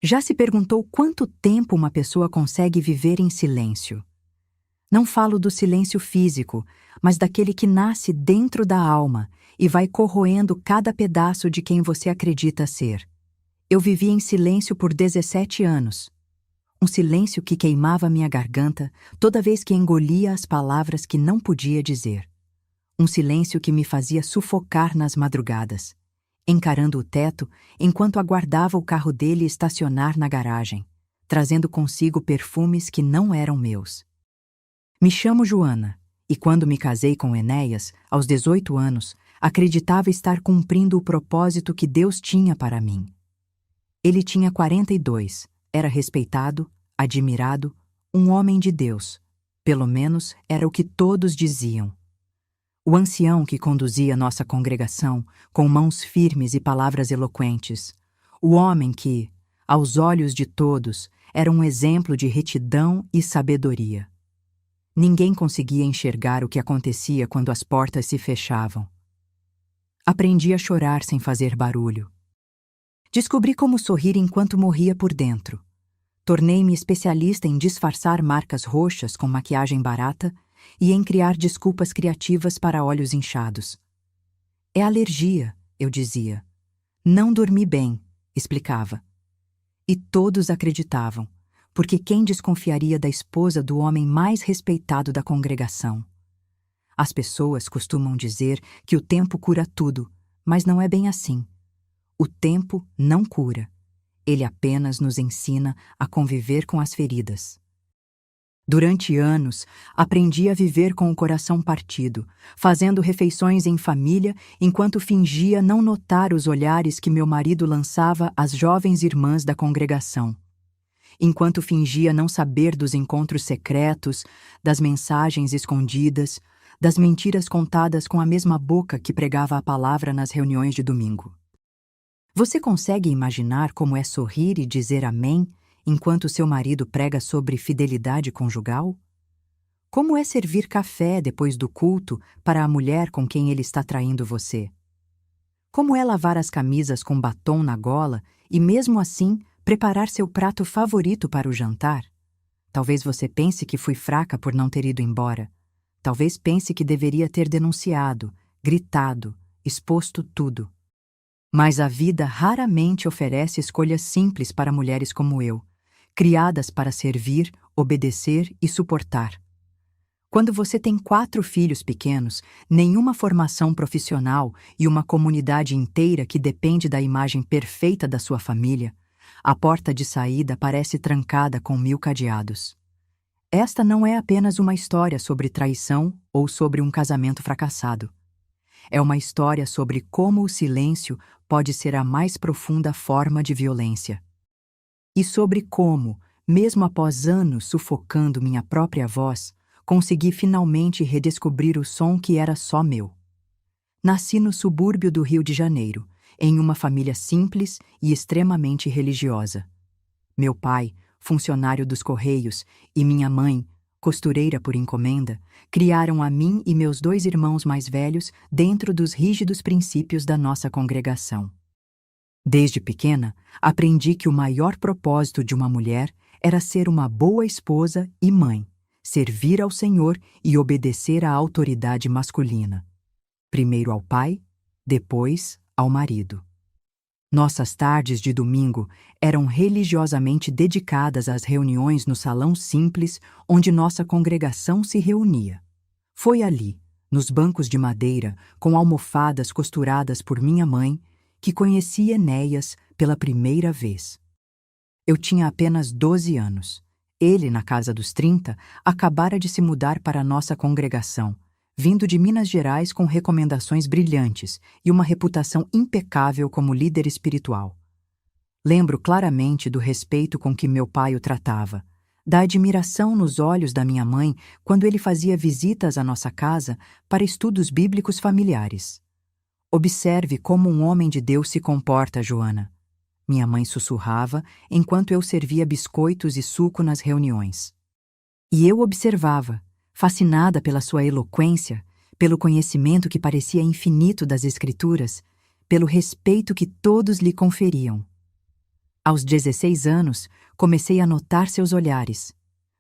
Já se perguntou quanto tempo uma pessoa consegue viver em silêncio? Não falo do silêncio físico, mas daquele que nasce dentro da alma e vai corroendo cada pedaço de quem você acredita ser. Eu vivi em silêncio por 17 anos. Um silêncio que queimava minha garganta toda vez que engolia as palavras que não podia dizer. Um silêncio que me fazia sufocar nas madrugadas, encarando o teto enquanto aguardava o carro dele estacionar na garagem, trazendo consigo perfumes que não eram meus. Me chamo Joana, e quando me casei com Enéas, aos 18 anos, acreditava estar cumprindo o propósito que Deus tinha para mim. Ele tinha 42, era respeitado, admirado, um homem de Deus. Pelo menos era o que todos diziam. O ancião que conduzia nossa congregação, com mãos firmes e palavras eloquentes. O homem que, aos olhos de todos, era um exemplo de retidão e sabedoria. Ninguém conseguia enxergar o que acontecia quando as portas se fechavam. Aprendi a chorar sem fazer barulho. Descobri como sorrir enquanto morria por dentro. Tornei-me especialista em disfarçar marcas roxas com maquiagem barata e em criar desculpas criativas para olhos inchados. É alergia, eu dizia. Não dormi bem, explicava. E todos acreditavam, porque quem desconfiaria da esposa do homem mais respeitado da congregação? As pessoas costumam dizer que o tempo cura tudo, mas não é bem assim. O tempo não cura. Ele apenas nos ensina a conviver com as feridas. Durante anos, aprendi a viver com o coração partido, fazendo refeições em família enquanto fingia não notar os olhares que meu marido lançava às jovens irmãs da congregação. Enquanto fingia não saber dos encontros secretos, das mensagens escondidas, das mentiras contadas com a mesma boca que pregava a palavra nas reuniões de domingo. Você consegue imaginar como é sorrir e dizer amém enquanto seu marido prega sobre fidelidade conjugal? Como é servir café depois do culto para a mulher com quem ele está traindo você? Como é lavar as camisas com batom na gola e, mesmo assim, preparar seu prato favorito para o jantar? Talvez você pense que fui fraca por não ter ido embora. Talvez pense que deveria ter denunciado, gritado, exposto tudo. Mas a vida raramente oferece escolhas simples para mulheres como eu, criadas para servir, obedecer e suportar. Quando você tem 4 filhos pequenos, nenhuma formação profissional e uma comunidade inteira que depende da imagem perfeita da sua família, a porta de saída parece trancada com 1000 cadeados. Esta não é apenas uma história sobre traição ou sobre um casamento fracassado. É uma história sobre como o silêncio pode ser a mais profunda forma de violência. E sobre como, mesmo após anos sufocando minha própria voz, consegui finalmente redescobrir o som que era só meu. Nasci no subúrbio do Rio de Janeiro, em uma família simples e extremamente religiosa. Meu pai, funcionário dos Correios, e minha mãe, costureira por encomenda, criaram a mim e meus 2 irmãos mais velhos dentro dos rígidos princípios da nossa congregação. Desde pequena, aprendi que o maior propósito de uma mulher era ser uma boa esposa e mãe, servir ao Senhor e obedecer à autoridade masculina. Primeiro ao pai, depois ao marido. Nossas tardes de domingo eram religiosamente dedicadas às reuniões no salão simples onde nossa congregação se reunia. Foi ali, nos bancos de madeira, com almofadas costuradas por minha mãe, que conheci Enéas pela primeira vez. Eu tinha apenas 12 anos. Ele, na casa dos 30, acabara de se mudar para a nossa congregação, vindo de Minas Gerais com recomendações brilhantes e uma reputação impecável como líder espiritual. Lembro claramente do respeito com que meu pai o tratava, da admiração nos olhos da minha mãe quando ele fazia visitas à nossa casa para estudos bíblicos familiares. Observe como um homem de Deus se comporta, Joana. Minha mãe sussurrava enquanto eu servia biscoitos e suco nas reuniões. E eu observava, fascinada pela sua eloquência, pelo conhecimento que parecia infinito das Escrituras, pelo respeito que todos lhe conferiam. Aos 16 anos, comecei a notar seus olhares.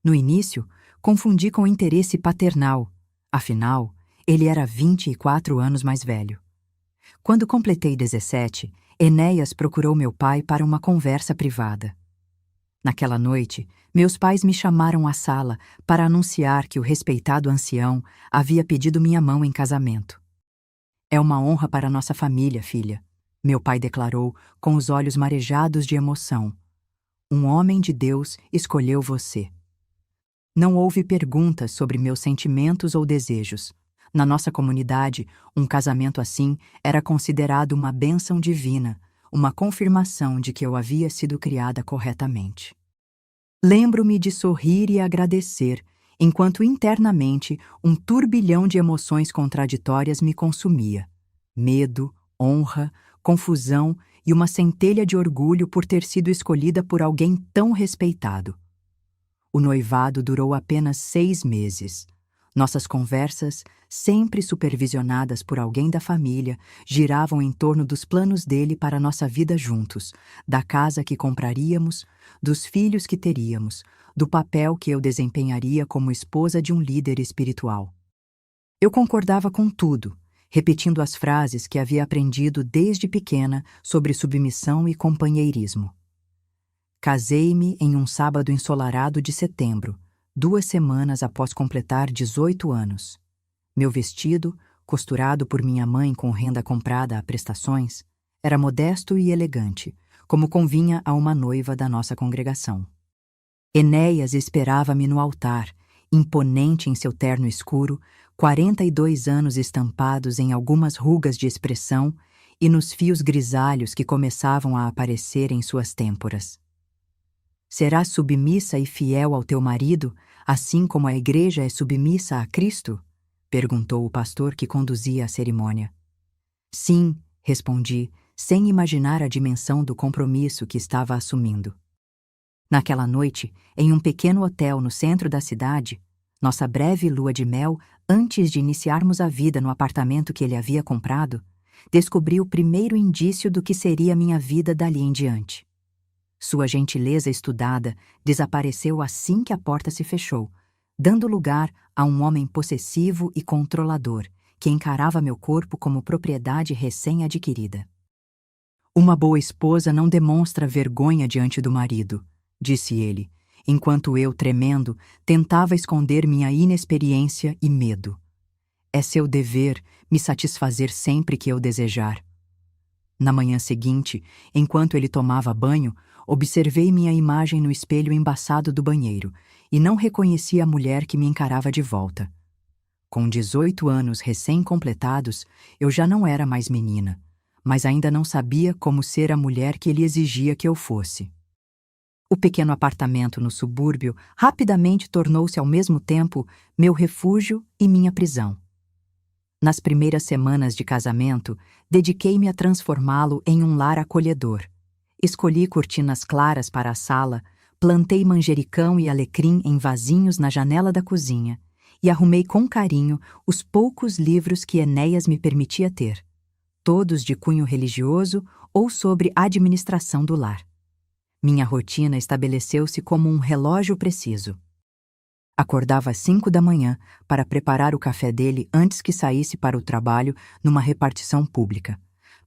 No início, confundi com interesse paternal. Afinal, ele era 24 anos mais velho. Quando completei 17, Enéas procurou meu pai para uma conversa privada. Naquela noite, meus pais me chamaram à sala para anunciar que o respeitado ancião havia pedido minha mão em casamento. É uma honra para nossa família, filha, meu pai declarou com os olhos marejados de emoção. Um homem de Deus escolheu você. Não houve perguntas sobre meus sentimentos ou desejos. Na nossa comunidade, um casamento assim era considerado uma bênção divina, uma confirmação de que eu havia sido criada corretamente. Lembro-me de sorrir e agradecer, enquanto internamente um turbilhão de emoções contraditórias me consumia. Medo, honra, confusão e uma centelha de orgulho por ter sido escolhida por alguém tão respeitado. O noivado durou apenas 6 meses. Nossas conversas, sempre supervisionadas por alguém da família, giravam em torno dos planos dele para nossa vida juntos, da casa que compraríamos, dos filhos que teríamos, do papel que eu desempenharia como esposa de um líder espiritual. Eu concordava com tudo, repetindo as frases que havia aprendido desde pequena sobre submissão e companheirismo. Casei-me em um sábado ensolarado de setembro, 2 semanas após completar 18 anos. Meu vestido, costurado por minha mãe com renda comprada a prestações, era modesto e elegante, como convinha a uma noiva da nossa congregação. Enéas esperava-me no altar, imponente em seu terno escuro, 42 anos estampados em algumas rugas de expressão e nos fios grisalhos que começavam a aparecer em suas têmporas. Serás submissa e fiel ao teu marido, assim como a igreja é submissa a Cristo? Perguntou o pastor que conduzia a cerimônia. Sim, respondi, sem imaginar a dimensão do compromisso que estava assumindo. Naquela noite, em um pequeno hotel no centro da cidade, nossa breve lua de mel, antes de iniciarmos a vida no apartamento que ele havia comprado, descobri o primeiro indício do que seria minha vida dali em diante. Sua gentileza estudada desapareceu assim que a porta se fechou, dando lugar a um homem possessivo e controlador, que encarava meu corpo como propriedade recém-adquirida. Uma boa esposa não demonstra vergonha diante do marido, disse ele, enquanto eu, tremendo, tentava esconder minha inexperiência e medo. É seu dever me satisfazer sempre que eu desejar. Na manhã seguinte, enquanto ele tomava banho, observei minha imagem no espelho embaçado do banheiro e não reconheci a mulher que me encarava de volta. Com 18 anos recém-completados, eu já não era mais menina, mas ainda não sabia como ser a mulher que ele exigia que eu fosse. O pequeno apartamento no subúrbio rapidamente tornou-se ao mesmo tempo meu refúgio e minha prisão. Nas primeiras semanas de casamento, dediquei-me a transformá-lo em um lar acolhedor. Escolhi cortinas claras para a sala, plantei manjericão e alecrim em vasinhos na janela da cozinha e arrumei com carinho os poucos livros que Enéas me permitia ter, todos de cunho religioso ou sobre administração do lar. Minha rotina estabeleceu-se como um relógio preciso. Acordava às 5 da manhã para preparar o café dele antes que saísse para o trabalho numa repartição pública.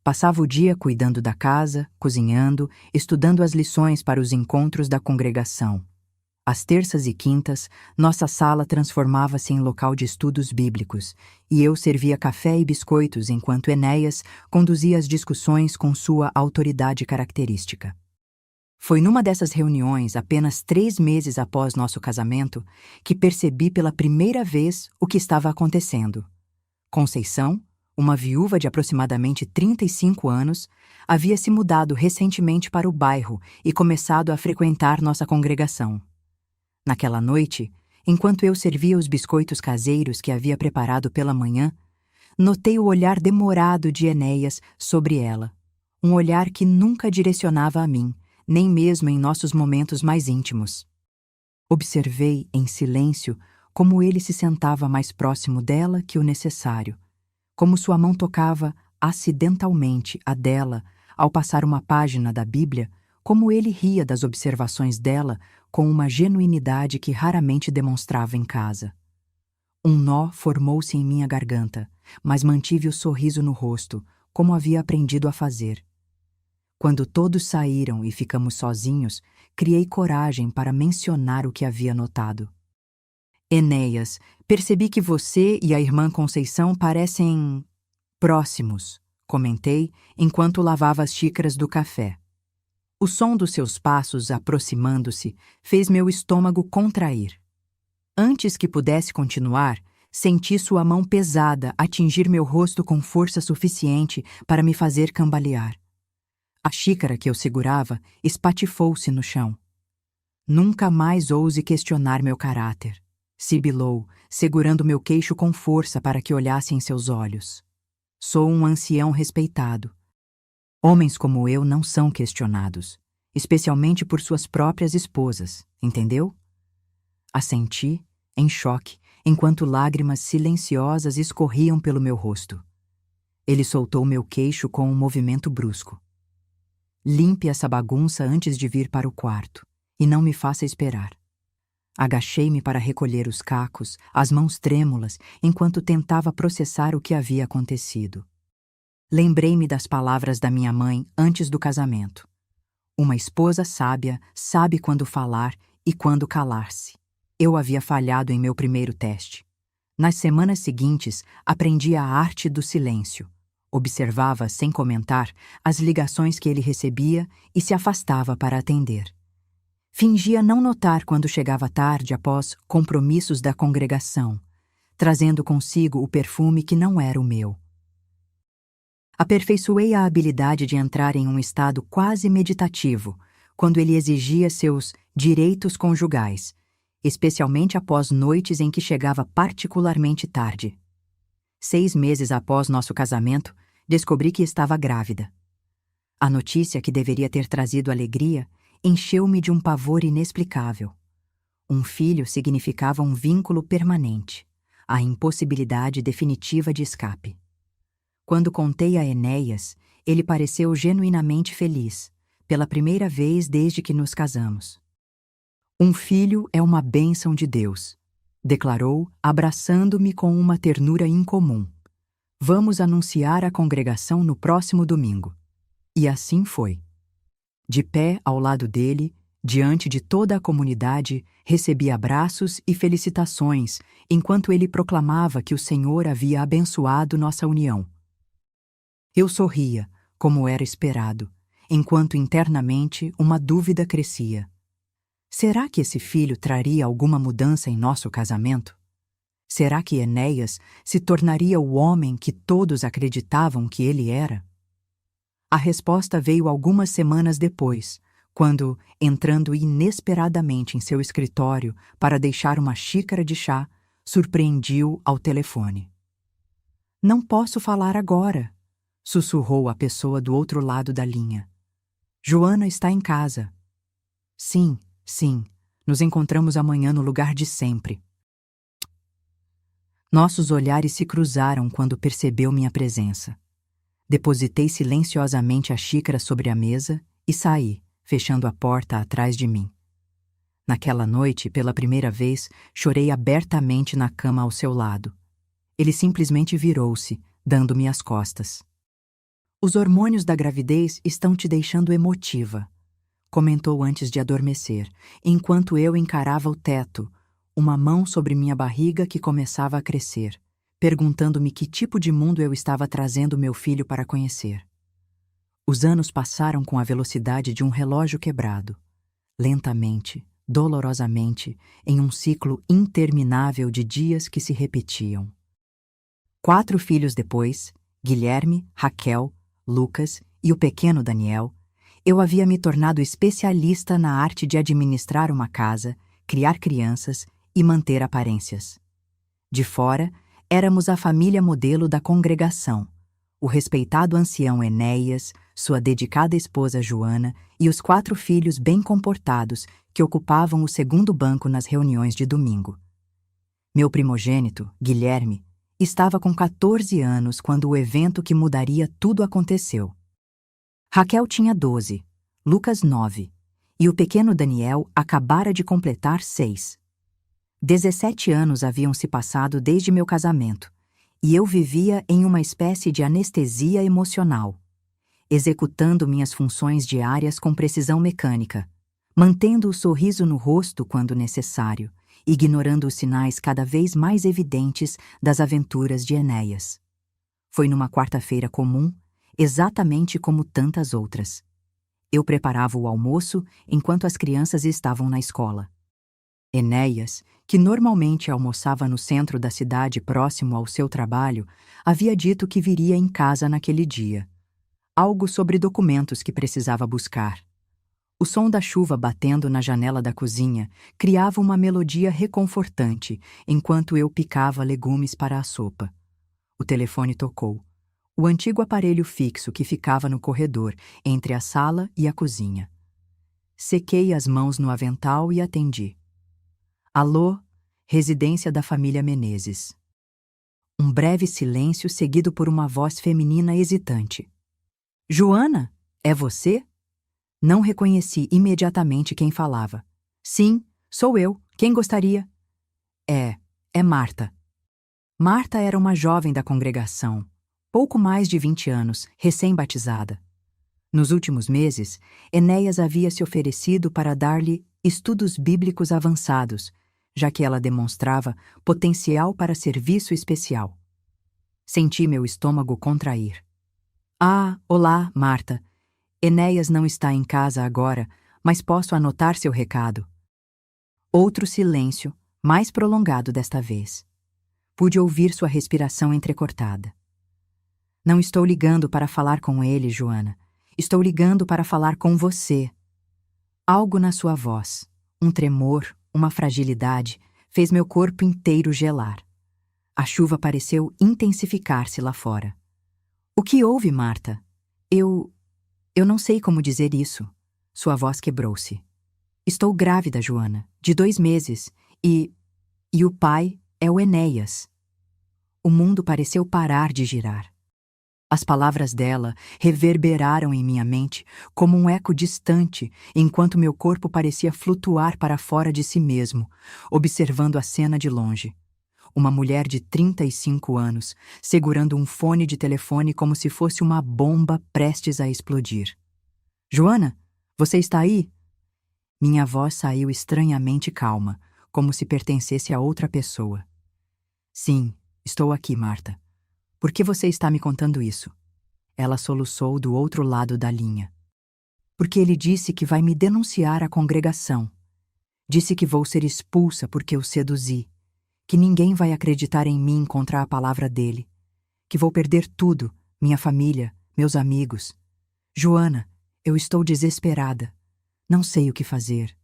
Passava o dia cuidando da casa, cozinhando, estudando as lições para os encontros da congregação. Às terças e quintas, nossa sala transformava-se em local de estudos bíblicos, e eu servia café e biscoitos enquanto Enéas conduzia as discussões com sua autoridade característica. Foi numa dessas reuniões, apenas 3 meses após nosso casamento, que percebi pela primeira vez o que estava acontecendo. Conceição, uma viúva de aproximadamente 35 anos, havia se mudado recentemente para o bairro e começado a frequentar nossa congregação. Naquela noite, enquanto eu servia os biscoitos caseiros que havia preparado pela manhã, notei o olhar demorado de Enéas sobre ela, um olhar que nunca direcionava a mim, nem mesmo em nossos momentos mais íntimos. Observei, em silêncio, como ele se sentava mais próximo dela que o necessário, como sua mão tocava acidentalmente a dela ao passar uma página da Bíblia como ele ria das observações dela com uma genuinidade que raramente demonstrava em casa. Um nó formou-se em minha garganta, mas mantive o sorriso no rosto, como havia aprendido a fazer. Quando todos saíram e ficamos sozinhos, criei coragem para mencionar o que havia notado. Enéas, percebi que você e a irmã Conceição parecem próximos, comentei enquanto lavava as xícaras do café. O som dos seus passos aproximando-se fez meu estômago contrair. Antes que pudesse continuar, senti sua mão pesada atingir meu rosto com força suficiente para me fazer cambalear. A xícara que eu segurava espatifou-se no chão. Nunca mais ouse questionar meu caráter, sibilou, segurando meu queixo com força para que olhasse em seus olhos. Sou um ancião respeitado. Homens como eu não são questionados, especialmente por suas próprias esposas, entendeu? Assenti, em choque, enquanto lágrimas silenciosas escorriam pelo meu rosto. Ele soltou meu queixo com um movimento brusco. Limpe essa bagunça antes de vir para o quarto, e não me faça esperar. Agachei-me para recolher os cacos, as mãos trêmulas, enquanto tentava processar o que havia acontecido. Lembrei-me das palavras da minha mãe antes do casamento. Uma esposa sábia sabe quando falar e quando calar-se. Eu havia falhado em meu primeiro teste. Nas semanas seguintes, aprendi a arte do silêncio. Observava, sem comentar, as ligações que ele recebia e se afastava para atender. Fingia não notar quando chegava tarde após compromissos da congregação, trazendo consigo o perfume que não era o meu. Aperfeiçoei a habilidade de entrar em um estado quase meditativo, quando ele exigia seus direitos conjugais, especialmente após noites em que chegava particularmente tarde. 6 meses após nosso casamento, descobri que estava grávida. A notícia, que deveria ter trazido alegria, encheu-me de um pavor inexplicável. Um filho significava um vínculo permanente, a impossibilidade definitiva de escape. Quando contei a Enéas, ele pareceu genuinamente feliz, pela primeira vez desde que nos casamos. Um filho é uma bênção de Deus, declarou, abraçando-me com uma ternura incomum. Vamos anunciar à congregação no próximo domingo. E assim foi. De pé ao lado dele, diante de toda a comunidade, recebi abraços e felicitações, enquanto ele proclamava que o Senhor havia abençoado nossa união. Eu sorria, como era esperado, enquanto internamente uma dúvida crescia. Será que esse filho traria alguma mudança em nosso casamento? Será que Enéas se tornaria o homem que todos acreditavam que ele era? A resposta veio algumas semanas depois, quando, entrando inesperadamente em seu escritório para deixar uma xícara de chá, surpreendi-o ao telefone. Não posso falar agora, sussurrou a pessoa do outro lado da linha. Joana está em casa. Sim, nos encontramos amanhã no lugar de sempre. Nossos olhares se cruzaram quando percebeu minha presença. Depositei silenciosamente a xícara sobre a mesa e saí, fechando a porta atrás de mim. Naquela noite, pela primeira vez, chorei abertamente na cama ao seu lado. Ele simplesmente virou-se, dando-me as costas. Os hormônios da gravidez estão te deixando emotiva, comentou antes de adormecer, enquanto eu encarava o teto, uma mão sobre minha barriga que começava a crescer, perguntando-me que tipo de mundo eu estava trazendo meu filho para conhecer. Os anos passaram com a velocidade de um relógio quebrado, lentamente, dolorosamente, em um ciclo interminável de dias que se repetiam. 4 filhos depois, Guilherme, Raquel, Lucas e o pequeno Daniel, eu havia me tornado especialista na arte de administrar uma casa, criar crianças e manter aparências. De fora, éramos a família modelo da congregação, o respeitado ancião Enéas, sua dedicada esposa Joana e os 4 filhos bem comportados que ocupavam o segundo banco nas reuniões de domingo. Meu primogênito, Guilherme, estava com 14 anos quando o evento que mudaria tudo aconteceu. Raquel tinha 12, Lucas 9. E o pequeno Daniel acabara de completar 6. 17 anos haviam se passado desde meu casamento, e eu vivia em uma espécie de anestesia emocional, executando minhas funções diárias com precisão mecânica, mantendo o sorriso no rosto quando necessário, ignorando os sinais cada vez mais evidentes das aventuras de Enéas. Foi numa quarta-feira comum, exatamente como tantas outras. Eu preparava o almoço enquanto as crianças estavam na escola. Enéas, que normalmente almoçava no centro da cidade próximo ao seu trabalho, havia dito que viria em casa naquele dia. Algo sobre documentos que precisava buscar. O som da chuva batendo na janela da cozinha criava uma melodia reconfortante enquanto eu picava legumes para a sopa. O telefone tocou. O antigo aparelho fixo que ficava no corredor, entre a sala e a cozinha. Sequei as mãos no avental e atendi. Alô, residência da família Menezes. Um breve silêncio seguido por uma voz feminina hesitante. Joana, é você? Não reconheci imediatamente quem falava. Sim, sou eu. Quem gostaria? É Marta. Marta era uma jovem da congregação, pouco mais de 20 anos, recém-batizada. Nos últimos meses, Enéas havia se oferecido para dar-lhe estudos bíblicos avançados, já que ela demonstrava potencial para serviço especial. Senti meu estômago contrair. Ah, olá, Marta. Enéas não está em casa agora, mas posso anotar seu recado. Outro silêncio, mais prolongado desta vez. Pude ouvir sua respiração entrecortada. Não estou ligando para falar com ele, Joana. Estou ligando para falar com você. Algo na sua voz, um tremor, uma fragilidade, fez meu corpo inteiro gelar. A chuva pareceu intensificar-se lá fora. O que houve, Marta? Eu não sei como dizer isso. Sua voz quebrou-se. Estou grávida, Joana, de 2 meses, e o pai é o Enéas. O mundo pareceu parar de girar. As palavras dela reverberaram em minha mente como um eco distante, enquanto meu corpo parecia flutuar para fora de si mesmo, observando a cena de longe. Uma mulher de 35 anos, segurando um fone de telefone como se fosse uma bomba prestes a explodir. Joana, você está aí? Minha voz saiu estranhamente calma, como se pertencesse a outra pessoa. Sim, estou aqui, Marta. Por que você está me contando isso? Ela soluçou do outro lado da linha. Porque ele disse que vai me denunciar à congregação. Disse que vou ser expulsa porque o seduzi, que ninguém vai acreditar em mim contra a palavra dele, que vou perder tudo, minha família, meus amigos. Joana, eu estou desesperada. Não sei o que fazer.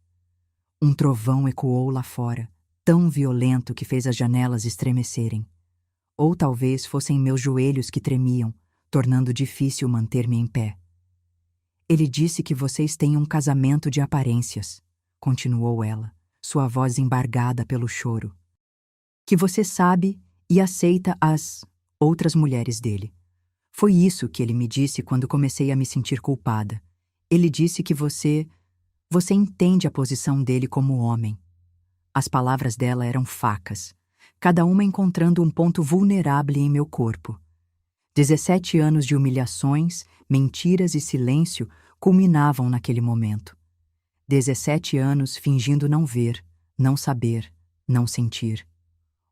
Um trovão ecoou lá fora, tão violento que fez as janelas estremecerem. Ou talvez fossem meus joelhos que tremiam, tornando difícil manter-me em pé. Ele disse que vocês têm um casamento de aparências, continuou ela, sua voz embargada pelo choro. Que você sabe e aceita as outras mulheres dele. Foi isso que ele me disse quando comecei a me sentir culpada. Ele disse que você entende a posição dele como homem. As palavras dela eram facas, cada uma encontrando um ponto vulnerável em meu corpo. 17 anos de humilhações, mentiras e silêncio culminavam naquele momento. 17 anos fingindo não ver, não saber, não sentir.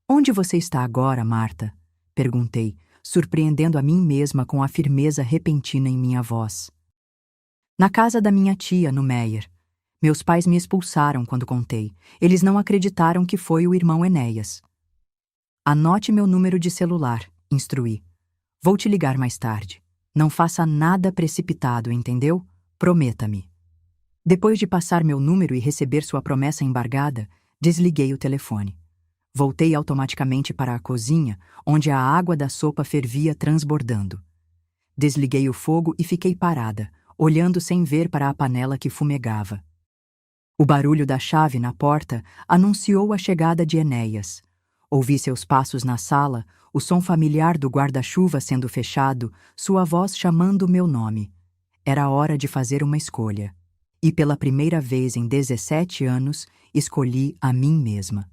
Onde você está agora, Marta? Perguntei, surpreendendo a mim mesma com a firmeza repentina em minha voz. Na casa da minha tia, no Meier. Meus pais me expulsaram quando contei. Eles não acreditaram que foi o irmão Enéas. Anote meu número de celular, instruí. Vou te ligar mais tarde. Não faça nada precipitado, entendeu? Prometa-me. Depois de passar meu número e receber sua promessa embargada, desliguei o telefone. Voltei automaticamente para a cozinha, onde a água da sopa fervia transbordando. Desliguei o fogo e fiquei parada, olhando sem ver para a panela que fumegava. O barulho da chave na porta anunciou a chegada de Enéas. Ouvi seus passos na sala, o som familiar do guarda-chuva sendo fechado, sua voz chamando meu nome. Era hora de fazer uma escolha. E pela primeira vez em 17 anos, escolhi a mim mesma.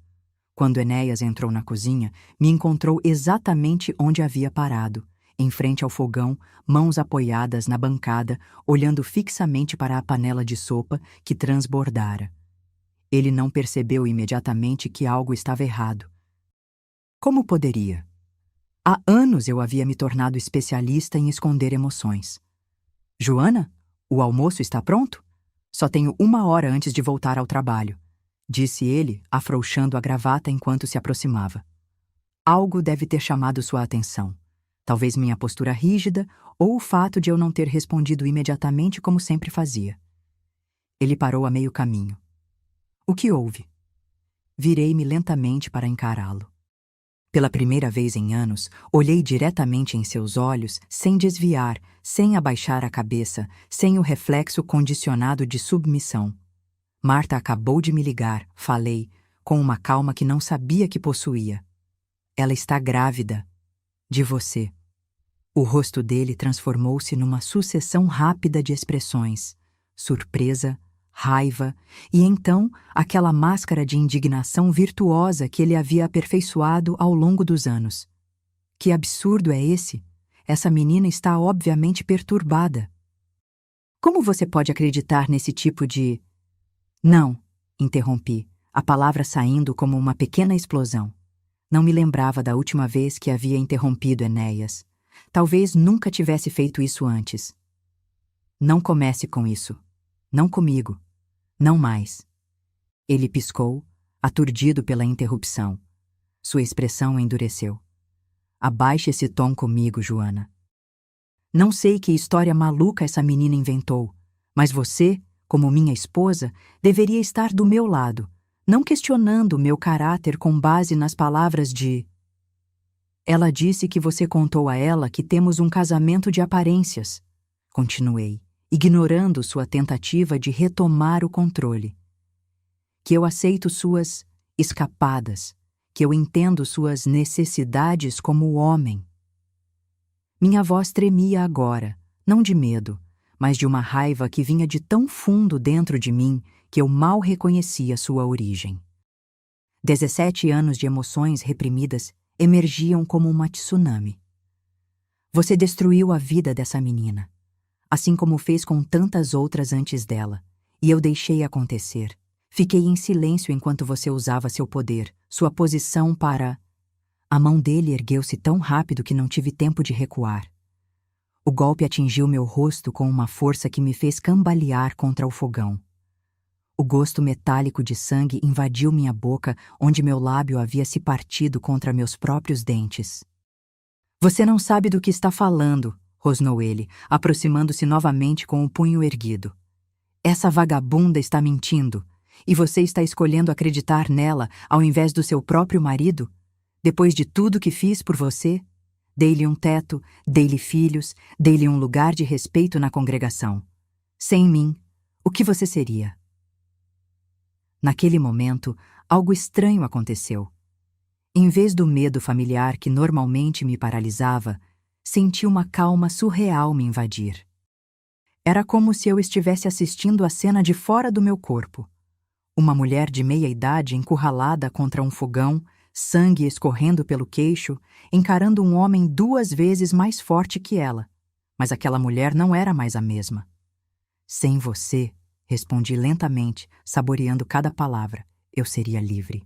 Quando Enéas entrou na cozinha, me encontrou exatamente onde havia parado, em frente ao fogão, mãos apoiadas na bancada, olhando fixamente para a panela de sopa que transbordara. Ele não percebeu imediatamente que algo estava errado. Como poderia? Há anos eu havia me tornado especialista em esconder emoções. Joana, o almoço está pronto? Só tenho 1 hora antes de voltar ao trabalho, disse ele, afrouxando a gravata enquanto se aproximava. Algo deve ter chamado sua atenção. Talvez minha postura rígida ou o fato de eu não ter respondido imediatamente como sempre fazia. Ele parou a meio caminho. O que houve? Virei-me lentamente para encará-lo. Pela primeira vez em anos, olhei diretamente em seus olhos, sem desviar, sem abaixar a cabeça, sem o reflexo condicionado de submissão. Marta acabou de me ligar, falei, com uma calma que não sabia que possuía. Ela está grávida. De você. O rosto dele transformou-se numa sucessão rápida de expressões. Surpresa, raiva, e então aquela máscara de indignação virtuosa que ele havia aperfeiçoado ao longo dos anos. Que absurdo é esse? Essa menina está obviamente perturbada. Como você pode acreditar nesse tipo de... Não, interrompi, a palavra saindo como uma pequena explosão. Não me lembrava da última vez que havia interrompido Enéas. Talvez nunca tivesse feito isso antes. Não comece com isso. Não comigo. Não mais. Ele piscou, aturdido pela interrupção. Sua expressão endureceu. Abaixe esse tom comigo, Joana. Não sei que história maluca essa menina inventou, mas você, como minha esposa, deveria estar do meu lado, não questionando meu caráter com base nas palavras de... Ela disse que você contou a ela que temos um casamento de aparências. Continuei, ignorando sua tentativa de retomar o controle. Que eu aceito suas escapadas, que eu entendo suas necessidades como homem. Minha voz tremia agora, não de medo, mas de uma raiva que vinha de tão fundo dentro de mim que eu mal reconhecia sua origem. 17 anos de emoções reprimidas emergiam como uma tsunami. Você destruiu a vida dessa menina, assim como fez com tantas outras antes dela, e eu deixei acontecer. Fiquei em silêncio enquanto você usava seu poder, sua posição para... A mão dele ergueu-se tão rápido que não tive tempo de recuar. O golpe atingiu meu rosto com uma força que me fez cambalear contra o fogão. O gosto metálico de sangue invadiu minha boca, onde meu lábio havia se partido contra meus próprios dentes. Você não sabe do que está falando, rosnou ele, aproximando-se novamente com o punho erguido. Essa vagabunda está mentindo, e você está escolhendo acreditar nela ao invés do seu próprio marido? Depois de tudo que fiz por você, dei-lhe um teto, dei-lhe filhos, dei-lhe um lugar de respeito na congregação. Sem mim, o que você seria? Naquele momento, algo estranho aconteceu. Em vez do medo familiar que normalmente me paralisava, senti uma calma surreal me invadir. Era como se eu estivesse assistindo a cena de fora do meu corpo. Uma mulher de meia-idade encurralada contra um fogão, sangue escorrendo pelo queixo, encarando um homem 2 vezes mais forte que ela. Mas aquela mulher não era mais a mesma. Sem você, respondi lentamente, saboreando cada palavra, eu seria livre.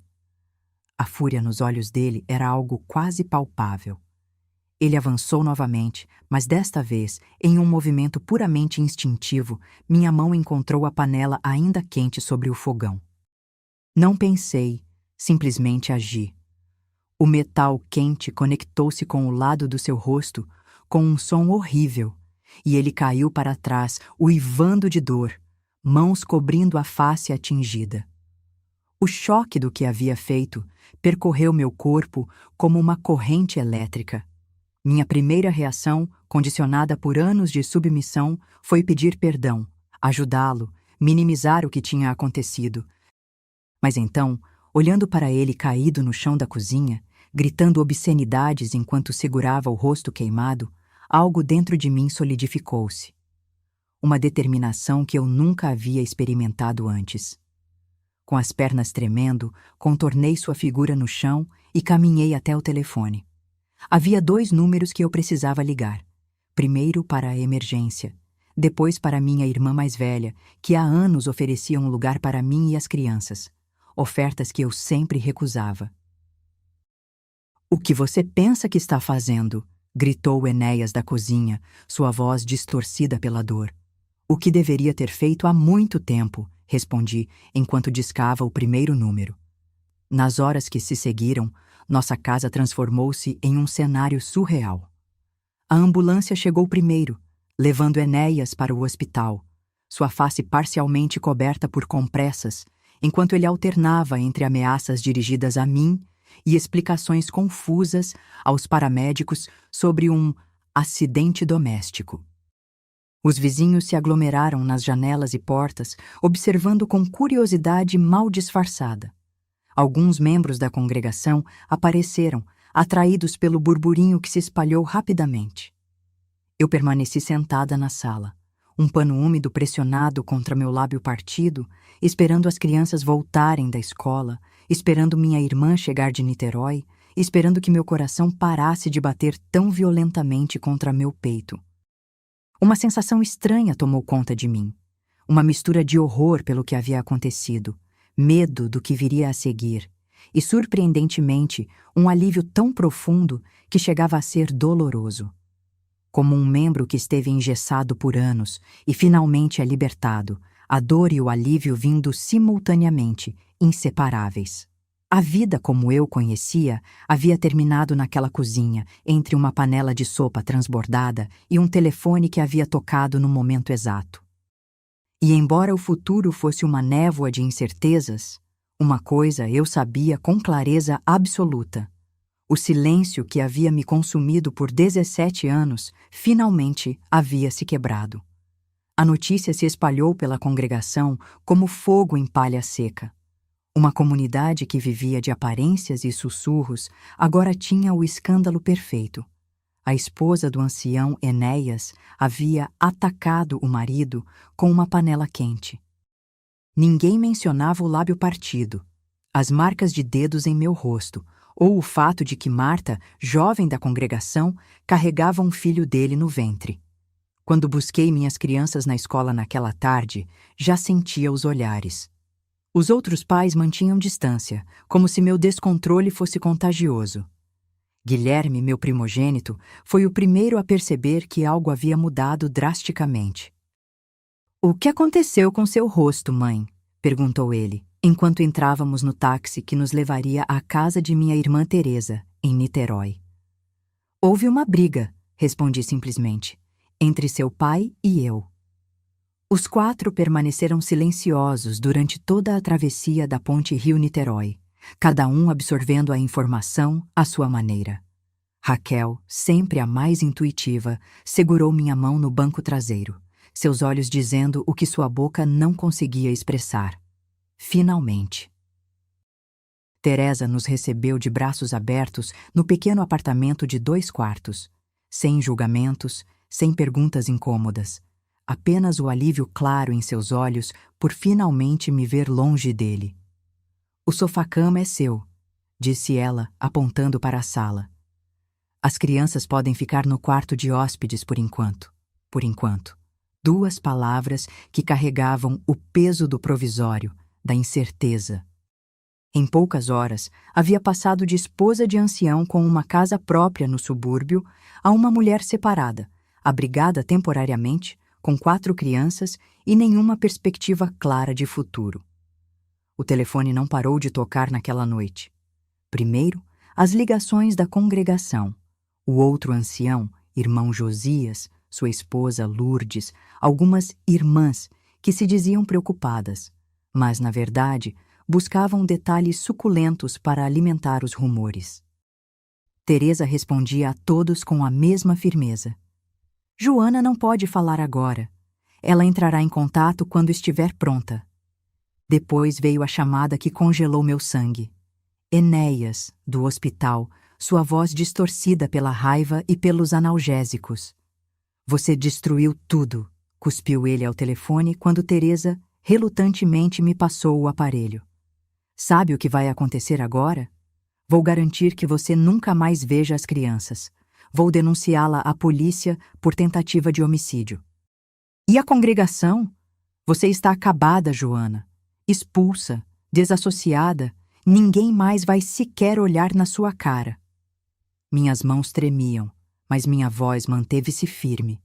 A fúria nos olhos dele era algo quase palpável. Ele avançou novamente, mas desta vez, em um movimento puramente instintivo, minha mão encontrou a panela ainda quente sobre o fogão. Não pensei, simplesmente agi. O metal quente conectou-se com o lado do seu rosto, com um som horrível, e ele caiu para trás, uivando de dor, mãos cobrindo a face atingida. O choque do que havia feito percorreu meu corpo como uma corrente elétrica. Minha primeira reação, condicionada por anos de submissão, foi pedir perdão, ajudá-lo, minimizar o que tinha acontecido. Mas então, olhando para ele caído no chão da cozinha, gritando obscenidades enquanto segurava o rosto queimado, algo dentro de mim solidificou-se. uma determinação que eu nunca havia experimentado antes. Com as pernas tremendo, contornei sua figura no chão e caminhei até o telefone. Havia 2 números que eu precisava ligar. Primeiro para a emergência, depois para minha irmã mais velha, que há anos oferecia um lugar para mim e as crianças. Ofertas que eu sempre recusava. "O que você pensa que está fazendo?" gritou Enéas da cozinha, sua voz distorcida pela dor. "O que deveria ter feito há muito tempo", respondi, enquanto discava o primeiro número. Nas horas que se seguiram, nossa casa transformou-se em um cenário surreal. A ambulância chegou primeiro, levando Enéas para o hospital, sua face parcialmente coberta por compressas, enquanto ele alternava entre ameaças dirigidas a mim e explicações confusas aos paramédicos sobre um acidente doméstico. Os vizinhos se aglomeraram nas janelas e portas, observando com curiosidade mal disfarçada. Alguns membros da congregação apareceram, atraídos pelo burburinho que se espalhou rapidamente. Eu permaneci sentada na sala, um pano úmido pressionado contra meu lábio partido, esperando as crianças voltarem da escola, esperando minha irmã chegar de Niterói, esperando que meu coração parasse de bater tão violentamente contra meu peito. Uma sensação estranha tomou conta de mim. Uma mistura de horror pelo que havia acontecido, medo do que viria a seguir, e, surpreendentemente, um alívio tão profundo que chegava a ser doloroso. Como um membro que esteve engessado por anos e finalmente é libertado, a dor e o alívio vindo simultaneamente, inseparáveis. A vida como eu conhecia havia terminado naquela cozinha, entre uma panela de sopa transbordada e um telefone que havia tocado no momento exato. E embora o futuro fosse uma névoa de incertezas, uma coisa eu sabia com clareza absoluta. O silêncio que havia me consumido por 17 anos finalmente havia se quebrado. A notícia se espalhou pela congregação como fogo em palha seca. Uma comunidade que vivia de aparências e sussurros agora tinha o escândalo perfeito. A esposa do ancião Enéas havia atacado o marido com uma panela quente. Ninguém mencionava o lábio partido, as marcas de dedos em meu rosto, ou o fato de que Marta, jovem da congregação, carregava um filho dele no ventre. Quando busquei minhas crianças na escola naquela tarde, já sentia os olhares. Os outros pais mantinham distância, como se meu descontrole fosse contagioso. Guilherme, meu primogênito, foi o primeiro a perceber que algo havia mudado drasticamente. "O que aconteceu com seu rosto, mãe?" perguntou ele, enquanto entrávamos no táxi que nos levaria à casa de minha irmã Teresa, em Niterói. "Houve uma briga", respondi simplesmente, "entre seu pai e eu." Os 4 permaneceram silenciosos durante toda a travessia da ponte Rio-Niterói, cada um absorvendo a informação à sua maneira. Raquel, sempre a mais intuitiva, segurou minha mão no banco traseiro, seus olhos dizendo o que sua boca não conseguia expressar. Finalmente. Teresa nos recebeu de braços abertos no pequeno apartamento de 2 quartos, sem julgamentos, sem perguntas incômodas. Apenas o alívio claro em seus olhos por finalmente me ver longe dele. "O sofá-cama é seu", disse ela, apontando para a sala. "As crianças podem ficar no quarto de hóspedes por enquanto." Por enquanto. 2 palavras que carregavam o peso do provisório, da incerteza. Em poucas horas, havia passado de esposa de ancião com uma casa própria no subúrbio a uma mulher separada, abrigada temporariamente, com 4 crianças e nenhuma perspectiva clara de futuro. O telefone não parou de tocar naquela noite. Primeiro, as ligações da congregação. O outro ancião, irmão Josias, sua esposa Lourdes, algumas irmãs que se diziam preocupadas, mas, na verdade, buscavam detalhes suculentos para alimentar os rumores. Teresa respondia a todos com a mesma firmeza. "Joana não pode falar agora. Ela entrará em contato quando estiver pronta." Depois veio a chamada que congelou meu sangue. Enéas, do hospital, sua voz distorcida pela raiva e pelos analgésicos. "Você destruiu tudo. cuspiu ele ao telefone quando Teresa relutantemente me passou o aparelho. Sabe o que vai acontecer agora? Vou garantir que você nunca mais veja as crianças. Vou denunciá-la à polícia por tentativa de homicídio. E a congregação? Você está acabada, Joana. Expulsa, desassociada, ninguém mais vai sequer olhar na sua cara. Minhas mãos tremiam, mas minha voz manteve-se firme.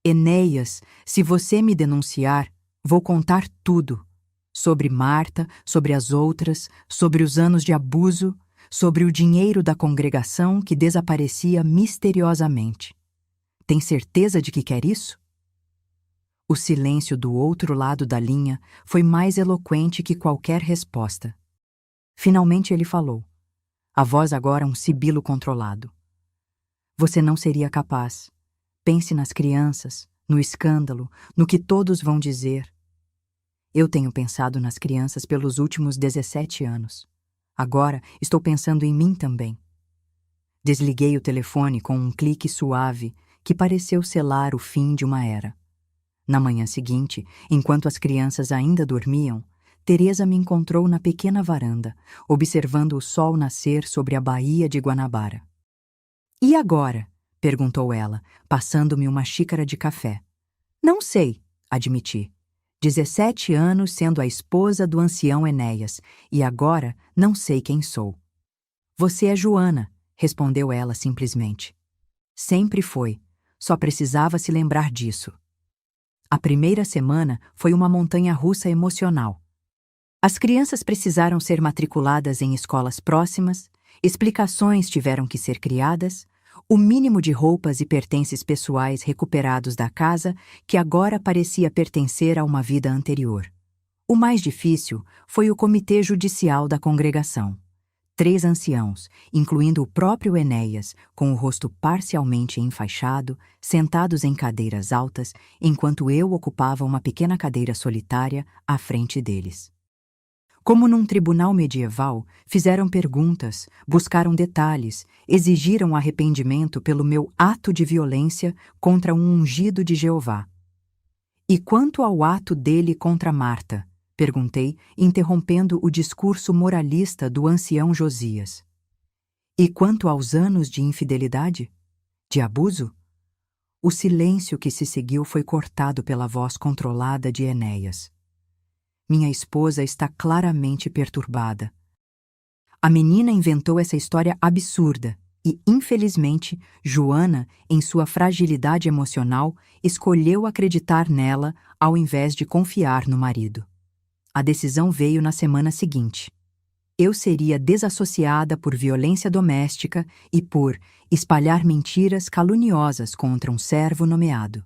Enéas, se você me denunciar, vou contar tudo. Sobre Marta, sobre as outras, sobre os anos de abuso, sobre o dinheiro da congregação que desaparecia misteriosamente. Tem certeza de que quer isso? O silêncio do outro lado da linha foi mais eloquente que qualquer resposta. Finalmente ele falou. A voz agora um sibilo controlado. Você não seria capaz. Pense nas crianças, no escândalo, no que todos vão dizer. Eu tenho pensado nas crianças pelos últimos 17 anos. Agora estou pensando em mim também. Desliguei o telefone com um clique suave que pareceu selar o fim de uma era. Na manhã seguinte, enquanto as crianças ainda dormiam, Teresa me encontrou na pequena varanda, observando o sol nascer sobre a baía de Guanabara. E agora? Perguntou ela, passando-me uma xícara de café. Não sei, admiti. 17 anos sendo a esposa do ancião Enéas, e agora não sei quem sou. Você é Joana, respondeu ela simplesmente. Sempre foi, só precisava se lembrar disso. A primeira semana foi uma montanha-russa emocional. As crianças precisaram ser matriculadas em escolas próximas, explicações tiveram que ser criadas, o mínimo de roupas e pertences pessoais recuperados da casa que agora parecia pertencer a uma vida anterior. O mais difícil foi o comitê judicial da congregação. 3 anciãos, incluindo o próprio Enéas, com o rosto parcialmente enfaixado, sentados em cadeiras altas, enquanto eu ocupava uma pequena cadeira solitária à frente deles. Como num tribunal medieval, fizeram perguntas, buscaram detalhes, exigiram arrependimento pelo meu ato de violência contra um ungido de Jeová. E quanto ao ato dele contra Marta? Perguntei, interrompendo o discurso moralista do ancião Josias. E quanto aos anos de infidelidade? De abuso? O silêncio que se seguiu foi cortado pela voz controlada de Enéas. Minha esposa está claramente perturbada. A menina inventou essa história absurda e, infelizmente, Joana, em sua fragilidade emocional, escolheu acreditar nela ao invés de confiar no marido. A decisão veio na semana seguinte. Eu seria desassociada por violência doméstica e por espalhar mentiras caluniosas contra um servo nomeado.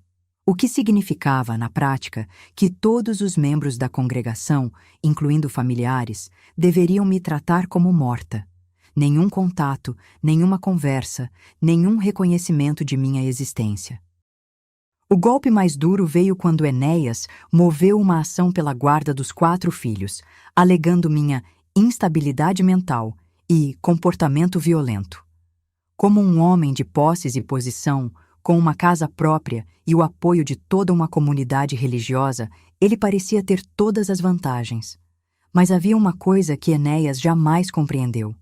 O que significava, na prática, que todos os membros da congregação, incluindo familiares, deveriam me tratar como morta. Nenhum contato, nenhuma conversa, nenhum reconhecimento de minha existência. O golpe mais duro veio quando Enéas moveu uma ação pela guarda dos 4 filhos, alegando minha instabilidade mental e comportamento violento. Como um homem de posses e posição, com uma casa própria e o apoio de toda uma comunidade religiosa, ele parecia ter todas as vantagens. Mas havia uma coisa que Enéas jamais compreendeu: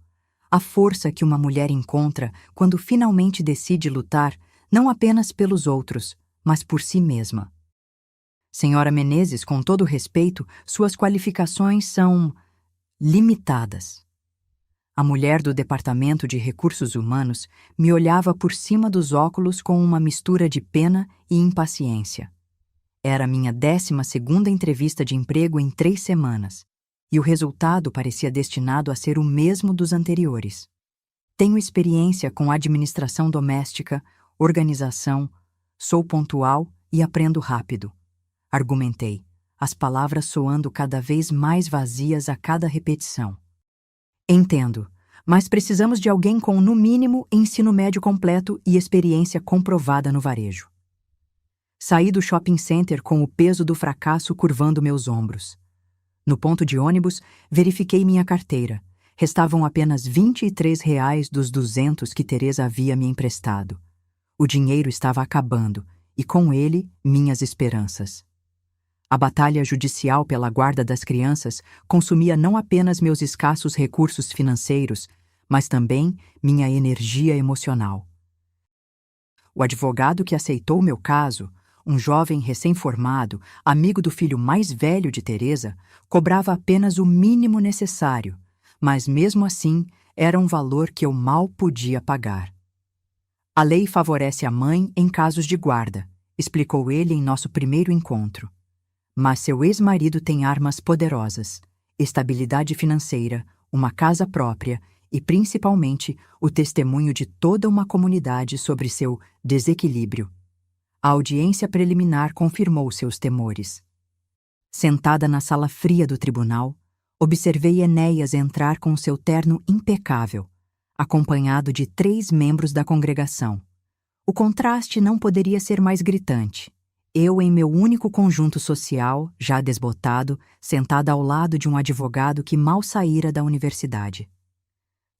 a força que uma mulher encontra quando finalmente decide lutar não apenas pelos outros, mas por si mesma. Senhora Menezes, com todo respeito, suas qualificações são limitadas. A mulher do Departamento de Recursos Humanos me olhava por cima dos óculos com uma mistura de pena e impaciência. Era minha 12ª entrevista de emprego em 3 semanas, e o resultado parecia destinado a ser o mesmo dos anteriores. Tenho experiência com administração doméstica, organização, sou pontual e aprendo rápido. Argumentei, as palavras soando cada vez mais vazias a cada repetição. Entendo, mas precisamos de alguém com, no mínimo, ensino médio completo e experiência comprovada no varejo. Saí do shopping center com o peso do fracasso curvando meus ombros. No ponto de ônibus, verifiquei minha carteira. Restavam apenas R$ 23 dos 200 que Teresa havia me emprestado. O dinheiro estava acabando e com ele, minhas esperanças. A batalha judicial pela guarda das crianças consumia não apenas meus escassos recursos financeiros, mas também minha energia emocional. O advogado que aceitou meu caso, um jovem recém-formado, amigo do filho mais velho de Teresa, cobrava apenas o mínimo necessário, mas mesmo assim era um valor que eu mal podia pagar. A lei favorece a mãe em casos de guarda, explicou ele em nosso primeiro encontro. Mas seu ex-marido tem armas poderosas, estabilidade financeira, uma casa própria e, principalmente, o testemunho de toda uma comunidade sobre seu desequilíbrio. A audiência preliminar confirmou seus temores. Sentada na sala fria do tribunal, observei Enéas entrar com seu terno impecável, acompanhado de 3 membros da congregação. O contraste não poderia ser mais gritante. Eu, em meu único conjunto social, já desbotado, sentada ao lado de um advogado que mal saíra da universidade.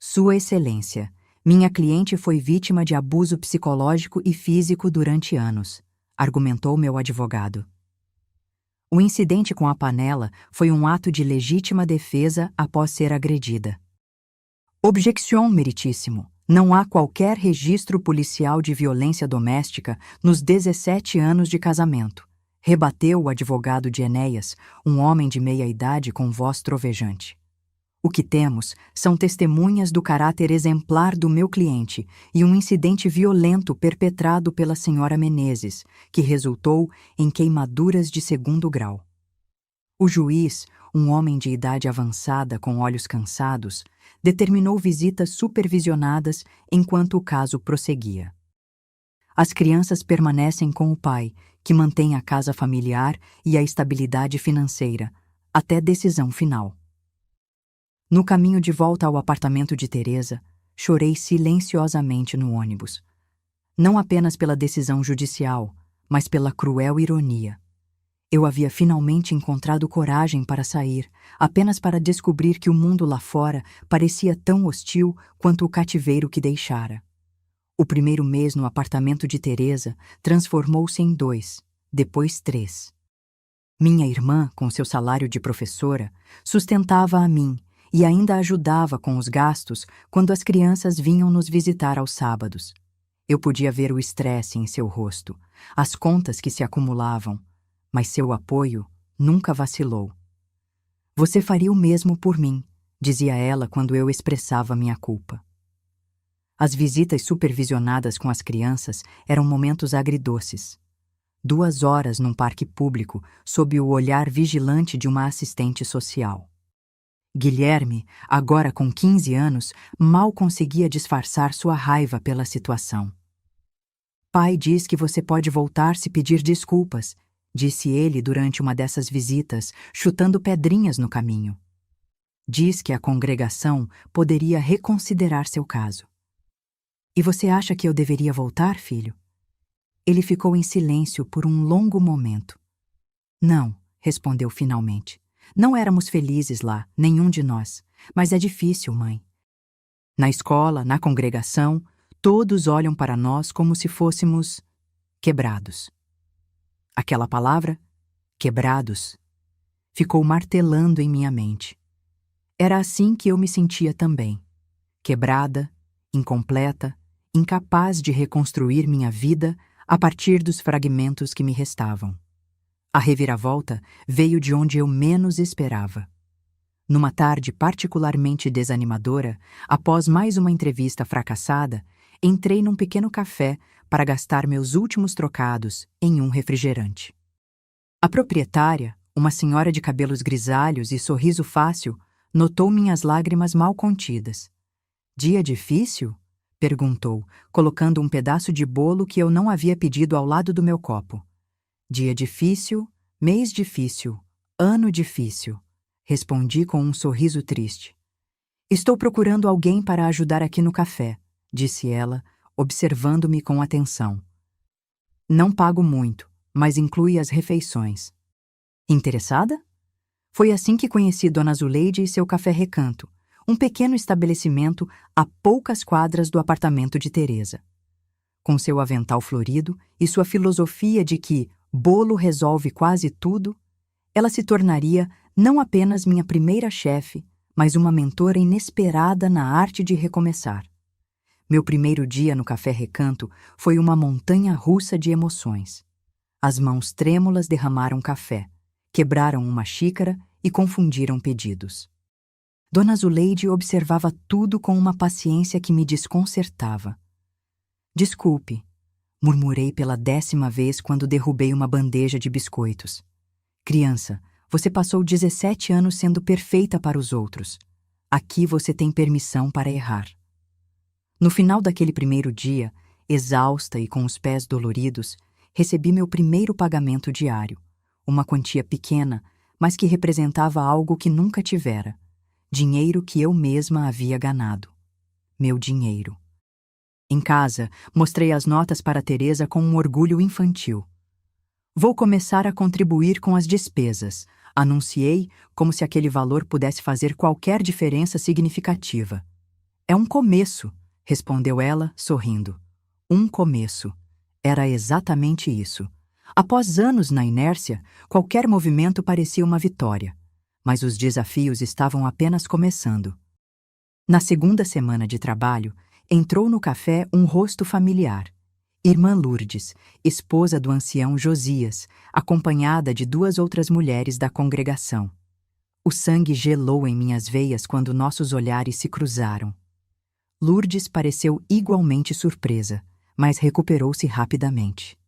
Sua Excelência, minha cliente foi vítima de abuso psicológico e físico durante anos, argumentou meu advogado. O incidente com a panela foi um ato de legítima defesa após ser agredida. Objection, meritíssimo. Não há qualquer registro policial de violência doméstica nos 17 anos de casamento, rebateu o advogado de Enéas, um homem de meia-idade com voz trovejante. O que temos são testemunhas do caráter exemplar do meu cliente e um incidente violento perpetrado pela senhora Menezes, que resultou em queimaduras de 2º grau. O juiz, um homem de idade avançada com olhos cansados, determinou visitas supervisionadas enquanto o caso prosseguia. As crianças permanecem com o pai, que mantém a casa familiar e a estabilidade financeira, até decisão final. No caminho de volta ao apartamento de Teresa, chorei silenciosamente no ônibus. Não apenas pela decisão judicial, mas pela cruel ironia. Eu havia finalmente encontrado coragem para sair, apenas para descobrir que o mundo lá fora parecia tão hostil quanto o cativeiro que deixara. O primeiro mês no apartamento de Teresa transformou-se em 2, depois 3. Minha irmã, com seu salário de professora, sustentava a mim e ainda ajudava com os gastos quando as crianças vinham nos visitar aos sábados. Eu podia ver o estresse em seu rosto, as contas que se acumulavam, mas seu apoio nunca vacilou. Você faria o mesmo por mim, dizia ela quando eu expressava minha culpa. As visitas supervisionadas com as crianças eram momentos agridoces. 2 horas num parque público sob o olhar vigilante de uma assistente social. Guilherme, agora com 15 anos, mal conseguia disfarçar sua raiva pela situação. Pai diz que você pode voltar se pedir desculpas, disse ele durante uma dessas visitas, chutando pedrinhas no caminho. Diz que a congregação poderia reconsiderar seu caso. E você acha que eu deveria voltar, filho? Ele ficou em silêncio por um longo momento. Não, respondeu finalmente. Não éramos felizes lá, nenhum de nós. Mas é difícil, mãe. Na escola, na congregação, todos olham para nós como se fôssemos quebrados. Aquela palavra, quebrados, ficou martelando em minha mente. Era assim que eu me sentia também. Quebrada, incompleta, incapaz de reconstruir minha vida a partir dos fragmentos que me restavam. A reviravolta veio de onde eu menos esperava. Numa tarde particularmente desanimadora, após mais uma entrevista fracassada, entrei num pequeno café para gastar meus últimos trocados em um refrigerante. A proprietária, uma senhora de cabelos grisalhos e sorriso fácil, notou minhas lágrimas mal contidas. Dia difícil? Perguntou, colocando um pedaço de bolo que eu não havia pedido ao lado do meu copo. Dia difícil, mês difícil, ano difícil, respondi com um sorriso triste. Estou procurando alguém para ajudar aqui no café, disse ela, observando-me com atenção. Não pago muito, mas inclui as refeições. Interessada? Foi assim que conheci Dona Zuleide e seu Café Recanto, um pequeno estabelecimento a poucas quadras do apartamento de Teresa. com seu avental florido e sua filosofia de que bolo resolve quase tudo, ela se tornaria não apenas minha primeira chefe, mas uma mentora inesperada na arte de recomeçar. Meu primeiro dia no Café Recanto foi uma montanha-russa de emoções. As mãos trêmulas derramaram café, quebraram uma xícara e confundiram pedidos. Dona Zuleide observava tudo com uma paciência que me desconcertava. Desculpe, murmurei pela 10ª vez quando derrubei uma bandeja de biscoitos. Criança, você passou 17 anos sendo perfeita para os outros. Aqui você tem permissão para errar. No final daquele primeiro dia, exausta e com os pés doloridos, recebi meu primeiro pagamento diário, uma quantia pequena, mas que representava algo que nunca tivera. Dinheiro que eu mesma havia ganado. Meu dinheiro. Em casa, mostrei as notas para Teresa com um orgulho infantil. Vou começar a contribuir com as despesas, anunciei como se aquele valor pudesse fazer qualquer diferença significativa. É um começo, respondeu ela, sorrindo. Um começo. Era exatamente isso. Após anos na inércia, qualquer movimento parecia uma vitória. Mas os desafios estavam apenas começando. Na segunda semana de trabalho, entrou no café um rosto familiar. Irmã Lourdes, esposa do ancião Josias, acompanhada de 2 outras mulheres da congregação. O sangue gelou em minhas veias quando nossos olhares se cruzaram. Lourdes pareceu igualmente surpresa, mas recuperou-se rapidamente.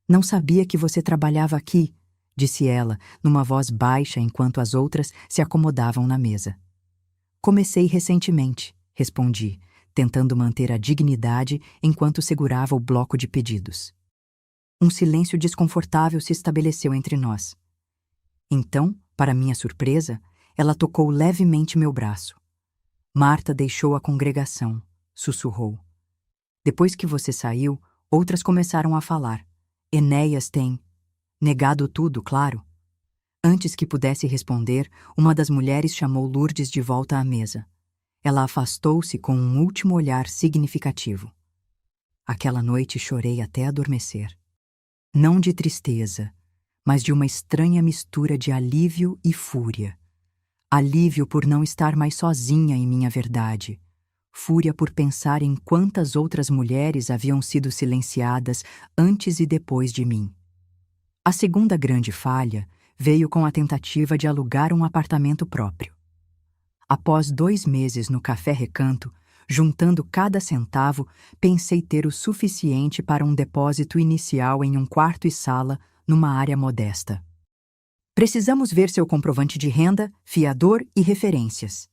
Não sabia que você trabalhava aqui, disse ela, numa voz baixa enquanto as outras se acomodavam na mesa. Comecei recentemente, respondi, tentando manter a dignidade enquanto segurava o bloco de pedidos. Um silêncio desconfortável se estabeleceu entre nós. Então, para minha surpresa, ela tocou levemente meu braço. Marta deixou a congregação, sussurrou. Depois que você saiu, outras começaram a falar. Enéas tem negado tudo, claro. Antes que pudesse responder, uma das mulheres chamou Lourdes de volta à mesa. Ela afastou-se com um último olhar significativo. Aquela noite chorei até adormecer. Não de tristeza, mas de uma estranha mistura de alívio e fúria. Alívio por não estar mais sozinha em minha verdade. Fúria por pensar em quantas outras mulheres haviam sido silenciadas antes e depois de mim. A segunda grande falha veio com a tentativa de alugar um apartamento próprio. Após 2 meses no Café Recanto, juntando cada centavo, pensei ter o suficiente para um depósito inicial em um quarto e sala numa área modesta. Precisamos ver seu comprovante de renda, fiador e referências,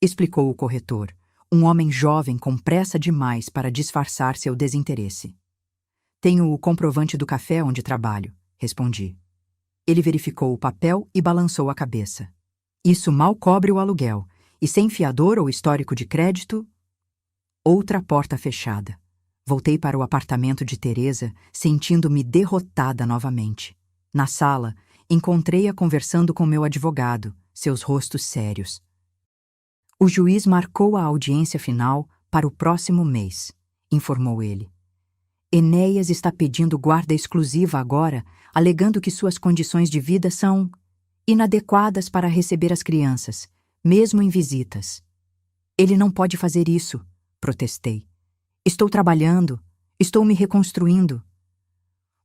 explicou o corretor, um homem jovem com pressa demais para disfarçar seu desinteresse. Tenho o comprovante do café onde trabalho, respondi. Ele verificou o papel e balançou a cabeça. Isso mal cobre o aluguel, e sem fiador ou histórico de crédito... Outra porta fechada. Voltei para o apartamento de Teresa, sentindo-me derrotada novamente. Na sala, encontrei-a conversando com meu advogado, seus rostos sérios. O juiz marcou a audiência final para o próximo mês, informou ele. Enéas está pedindo guarda exclusiva agora, alegando que suas condições de vida são inadequadas para receber as crianças, mesmo em visitas. Ele não pode fazer isso, protestei. Estou trabalhando, estou me reconstruindo.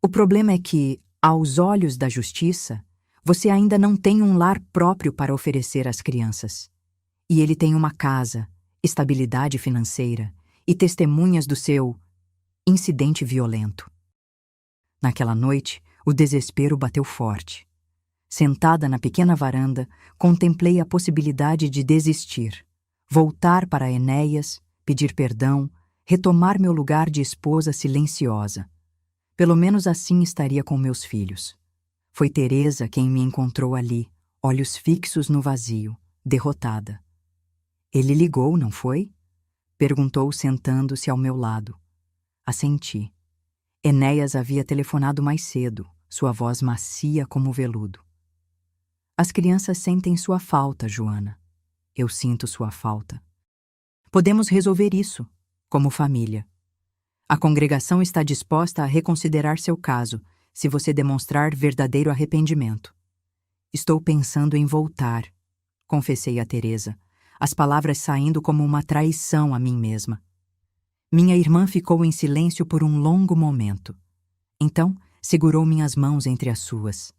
O problema é que, aos olhos da justiça, você ainda não tem um lar próprio para oferecer às crianças. E ele tem uma casa, estabilidade financeira e testemunhas do seu incidente violento. Naquela noite, o desespero bateu forte. Sentada na pequena varanda, contemplei a possibilidade de desistir, voltar para Enéas, pedir perdão, retomar meu lugar de esposa silenciosa. Pelo menos assim estaria com meus filhos. Foi Teresa quem me encontrou ali, olhos fixos no vazio, derrotada. Ele ligou, não foi? Perguntou sentando-se ao meu lado. Assenti. Enéas havia telefonado mais cedo, sua voz macia como veludo. As crianças sentem sua falta, Joana. Eu sinto sua falta. Podemos resolver isso, como família. A congregação está disposta a reconsiderar seu caso, se você demonstrar verdadeiro arrependimento. Estou pensando em voltar, confessei a Teresa, as palavras saindo como uma traição a mim mesma. Minha irmã ficou em silêncio por um longo momento. Então, segurou minhas mãos entre as suas.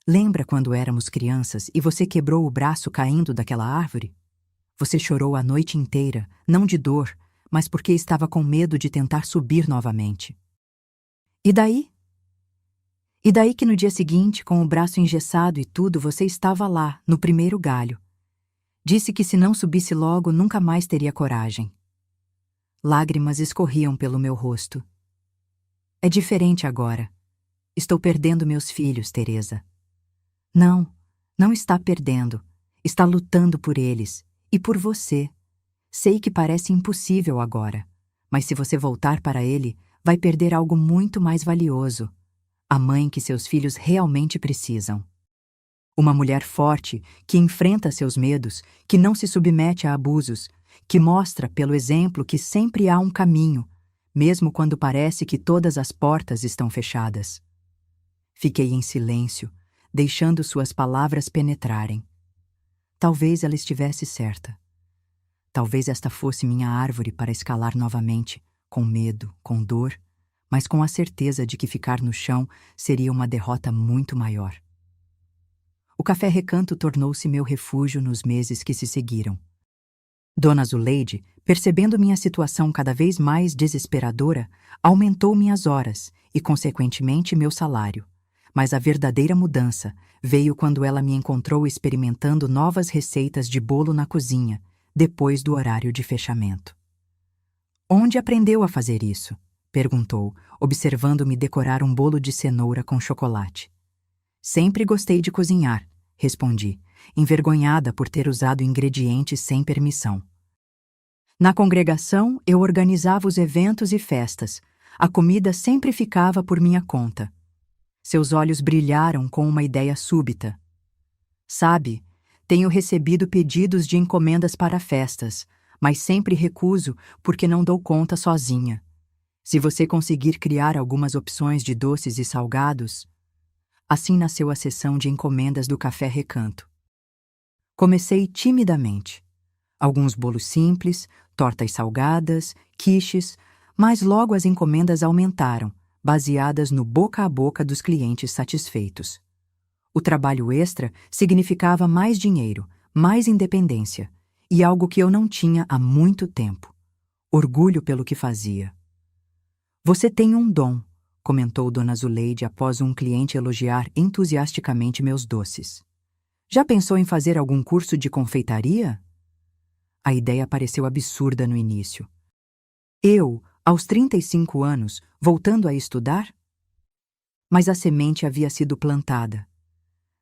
Lembra quando éramos crianças e você quebrou o braço caindo daquela árvore? Você chorou a noite inteira, não de dor, mas porque estava com medo de tentar subir novamente. E daí? E daí que no dia seguinte, com o braço engessado e tudo, você estava lá, no primeiro galho. Disse que se não subisse logo, nunca mais teria coragem. Lágrimas escorriam pelo meu rosto. É diferente agora. Estou perdendo meus filhos, Teresa. Não, não está perdendo. Está lutando por eles. E por você. Sei que parece impossível agora, mas se você voltar para ele, vai perder algo muito mais valioso. A mãe que seus filhos realmente precisam. Uma mulher forte, que enfrenta seus medos, que não se submete a abusos, que mostra, pelo exemplo, que sempre há um caminho, mesmo quando parece que todas as portas estão fechadas. Fiquei em silêncio, deixando suas palavras penetrarem. Talvez ela estivesse certa. Talvez esta fosse minha árvore para escalar novamente, com medo, com dor, mas com a certeza de que ficar no chão seria uma derrota muito maior. O Café Recanto tornou-se meu refúgio nos meses que se seguiram. Dona Zuleide, percebendo minha situação cada vez mais desesperadora, aumentou minhas horas e, consequentemente, meu salário. Mas a verdadeira mudança veio quando ela me encontrou experimentando novas receitas de bolo na cozinha, depois do horário de fechamento. Onde aprendeu a fazer isso? Perguntou, observando-me decorar um bolo de cenoura com chocolate. Sempre gostei de cozinhar, respondi, envergonhada por ter usado ingredientes sem permissão. Na congregação, eu organizava os eventos e festas. A comida sempre ficava por minha conta. Seus olhos brilharam com uma ideia súbita. Sabe, tenho recebido pedidos de encomendas para festas, mas sempre recuso porque não dou conta sozinha. Se você conseguir criar algumas opções de doces e salgados... Assim nasceu a seção de encomendas do Café Recanto. Comecei timidamente. Alguns bolos simples, tortas salgadas, quiches, mas logo as encomendas aumentaram, baseadas no boca a boca dos clientes satisfeitos. O trabalho extra significava mais dinheiro, mais independência, e algo que eu não tinha há muito tempo: orgulho pelo que fazia. Você tem um dom, comentou Dona Zuleide após um cliente elogiar entusiasticamente meus doces. Já pensou em fazer algum curso de confeitaria? A ideia pareceu absurda no início. Eu, aos 35 anos, voltando a estudar? Mas a semente havia sido plantada.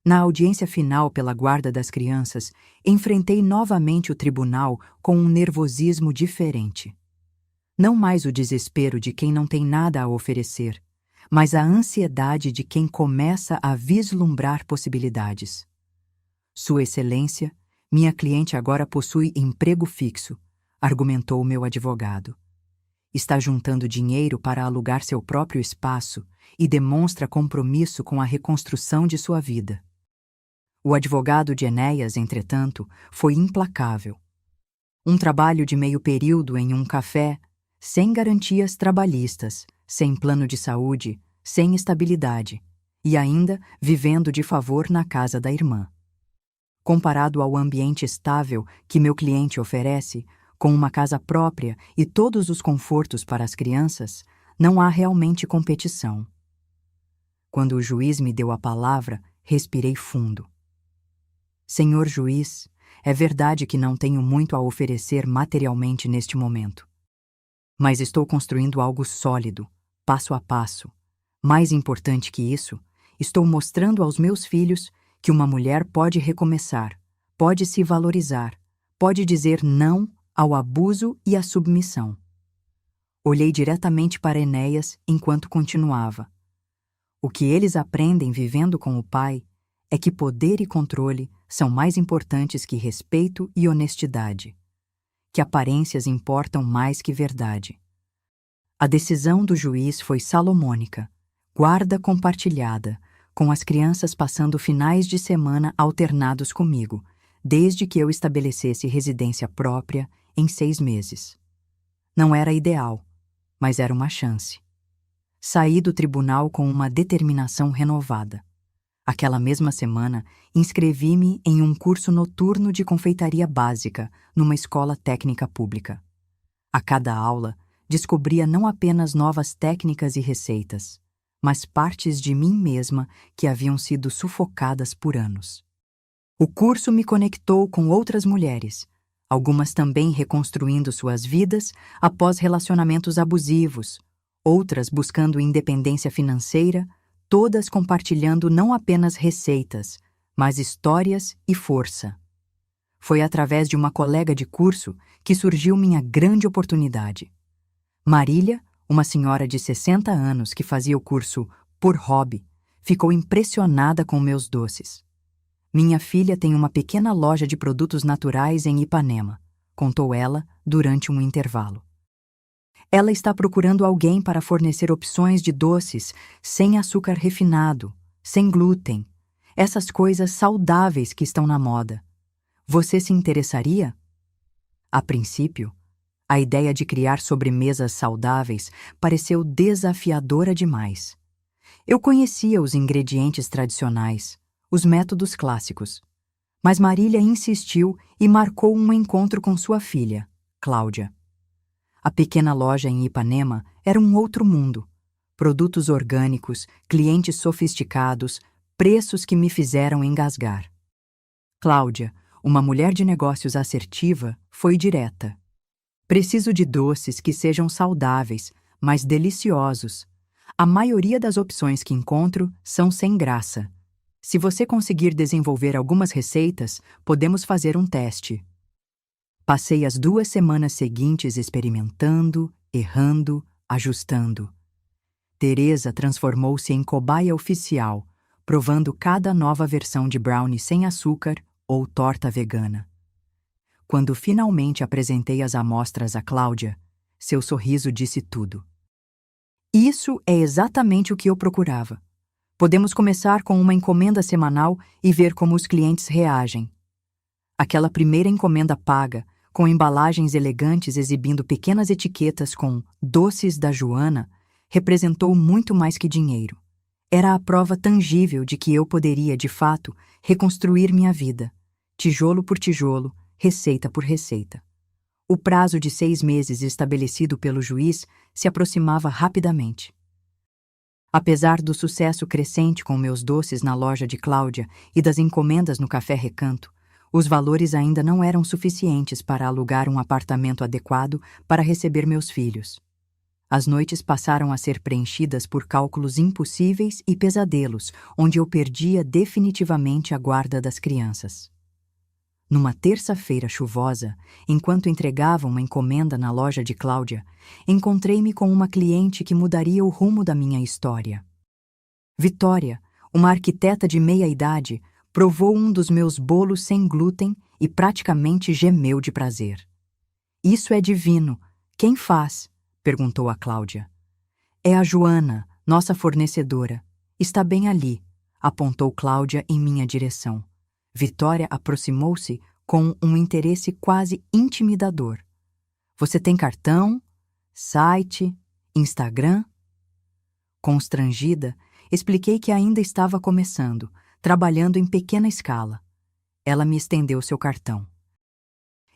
Na audiência final pela guarda das crianças, enfrentei novamente o tribunal com um nervosismo diferente. Não mais o desespero de quem não tem nada a oferecer, mas a ansiedade de quem começa a vislumbrar possibilidades. Sua Excelência, minha cliente agora possui emprego fixo, argumentou meu advogado. Está juntando dinheiro para alugar seu próprio espaço e demonstra compromisso com a reconstrução de sua vida. O advogado de Enéas, entretanto, foi implacável. Um trabalho de meio período em um café, sem garantias trabalhistas, sem plano de saúde, sem estabilidade, e ainda vivendo de favor na casa da irmã. Comparado ao ambiente estável que meu cliente oferece, com uma casa própria e todos os confortos para as crianças, não há realmente competição. Quando o juiz me deu a palavra, respirei fundo. Senhor juiz, é verdade que não tenho muito a oferecer materialmente neste momento. Mas estou construindo algo sólido, passo a passo. Mais importante que isso, estou mostrando aos meus filhos que uma mulher pode recomeçar, pode se valorizar, pode dizer não ao abuso e à submissão. Olhei diretamente para Enéas enquanto continuava. O que eles aprendem vivendo com o pai é que poder e controle são mais importantes que respeito e honestidade, que aparências importam mais que verdade. A decisão do juiz foi salomônica, guarda compartilhada, com as crianças passando finais de semana alternados comigo, desde que eu estabelecesse residência própria em 6 meses. Não era ideal, mas era uma chance. Saí do tribunal com uma determinação renovada. Aquela mesma semana, inscrevi-me em um curso noturno de confeitaria básica numa escola técnica pública. A cada aula, descobria não apenas novas técnicas e receitas, mas partes de mim mesma que haviam sido sufocadas por anos. O curso me conectou com outras mulheres, algumas também reconstruindo suas vidas após relacionamentos abusivos, outras buscando independência financeira, todas compartilhando não apenas receitas, mas histórias e força. Foi através de uma colega de curso que surgiu minha grande oportunidade. Marília, uma senhora de 60 anos que fazia o curso por hobby, ficou impressionada com meus doces. Minha filha tem uma pequena loja de produtos naturais em Ipanema, contou ela durante um intervalo. Ela está procurando alguém para fornecer opções de doces sem açúcar refinado, sem glúten, essas coisas saudáveis que estão na moda. Você se interessaria? A princípio, a ideia de criar sobremesas saudáveis pareceu desafiadora demais. Eu conhecia os ingredientes tradicionais, os métodos clássicos. Mas Marília insistiu e marcou um encontro com sua filha, Cláudia. A pequena loja em Ipanema era um outro mundo. Produtos orgânicos, clientes sofisticados, preços que me fizeram engasgar. Cláudia, uma mulher de negócios assertiva, foi direta. Preciso de doces que sejam saudáveis, mas deliciosos. A maioria das opções que encontro são sem graça. Se você conseguir desenvolver algumas receitas, podemos fazer um teste. Passei as 2 semanas seguintes experimentando, errando, ajustando. Teresa transformou-se em cobaia oficial, provando cada nova versão de brownie sem açúcar ou torta vegana. Quando finalmente apresentei as amostras a Cláudia, seu sorriso disse tudo. Isso é exatamente o que eu procurava. Podemos começar com uma encomenda semanal e ver como os clientes reagem. Aquela primeira encomenda paga, com embalagens elegantes exibindo pequenas etiquetas com "Doces da Joana", representou muito mais que dinheiro. Era a prova tangível de que eu poderia, de fato, reconstruir minha vida, tijolo por tijolo, receita por receita. O prazo de 6 meses estabelecido pelo juiz se aproximava rapidamente. Apesar do sucesso crescente com meus doces na loja de Cláudia e das encomendas no Café Recanto, os valores ainda não eram suficientes para alugar um apartamento adequado para receber meus filhos. As noites passaram a ser preenchidas por cálculos impossíveis e pesadelos, onde eu perdia definitivamente a guarda das crianças. Numa terça-feira chuvosa, enquanto entregava uma encomenda na loja de Cláudia, encontrei-me com uma cliente que mudaria o rumo da minha história. Vitória, uma arquiteta de meia-idade, provou um dos meus bolos sem glúten e praticamente gemeu de prazer. "Isso é divino. Quem faz?" perguntou a Cláudia. "É a Joana, nossa fornecedora. Está bem ali", apontou Cláudia em minha direção. Vitória aproximou-se com um interesse quase intimidador. "Você tem cartão? Site? Instagram?" Constrangida, expliquei que ainda estava começando, trabalhando em pequena escala. Ela me estendeu seu cartão.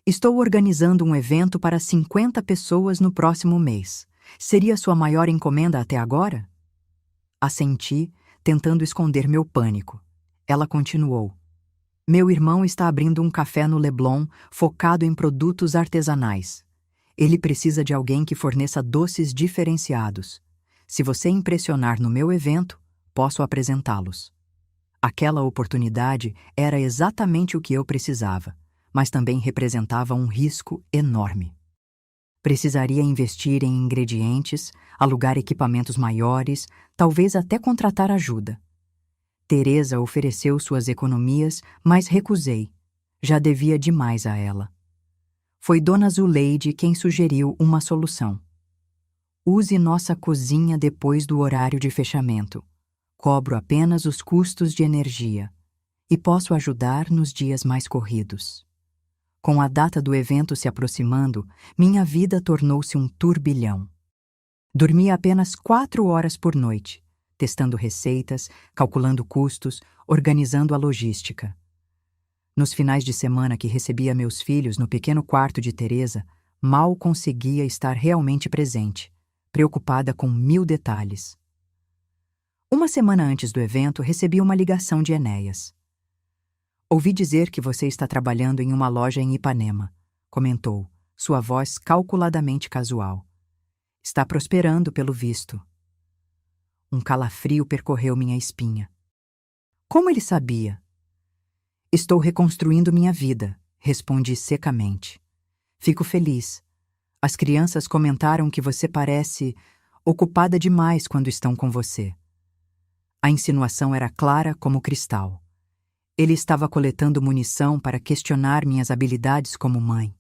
"Estou organizando um evento para 50 pessoas no próximo mês. Seria sua maior encomenda até agora?" Assenti, tentando esconder meu pânico. Ela continuou. "Meu irmão está abrindo um café no Leblon focado em produtos artesanais. Ele precisa de alguém que forneça doces diferenciados. Se você impressionar no meu evento, posso apresentá-los." Aquela oportunidade era exatamente o que eu precisava, mas também representava um risco enorme. Precisaria investir em ingredientes, alugar equipamentos maiores, talvez até contratar ajuda. Teresa ofereceu suas economias, mas recusei. Já devia demais a ela. Foi Dona Zuleide quem sugeriu uma solução. Use nossa cozinha depois do horário de fechamento. Cobro apenas os custos de energia e posso ajudar nos dias mais corridos. Com a data do evento se aproximando, minha vida tornou-se um turbilhão. Dormia apenas 4 horas por noite, testando receitas, calculando custos, organizando a logística. Nos finais de semana que recebia meus filhos no pequeno quarto de Teresa, mal conseguia estar realmente presente, preocupada com 1000 detalhes. Uma semana antes do evento, recebi uma ligação de Enéas. Ouvi dizer que você está trabalhando em uma loja em Ipanema, comentou, sua voz calculadamente casual. Está prosperando pelo visto. Um calafrio percorreu minha espinha. Como ele sabia? Estou reconstruindo minha vida, respondi secamente. Fico feliz. As crianças comentaram que você parece ocupada demais quando estão com você. A insinuação era clara como cristal. Ele estava coletando munição para questionar minhas habilidades como mãe.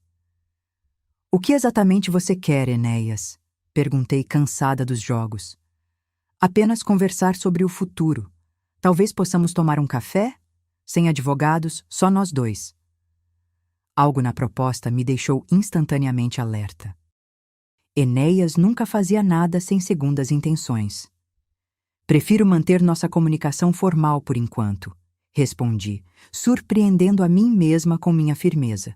O que exatamente você quer, Enéas? Perguntei, cansada dos jogos. Apenas conversar sobre o futuro. Talvez possamos tomar um café? Sem advogados, só nós dois. Algo na proposta me deixou instantaneamente alerta. Enéas nunca fazia nada sem segundas intenções. Prefiro manter nossa comunicação formal por enquanto, respondi, surpreendendo a mim mesma com minha firmeza.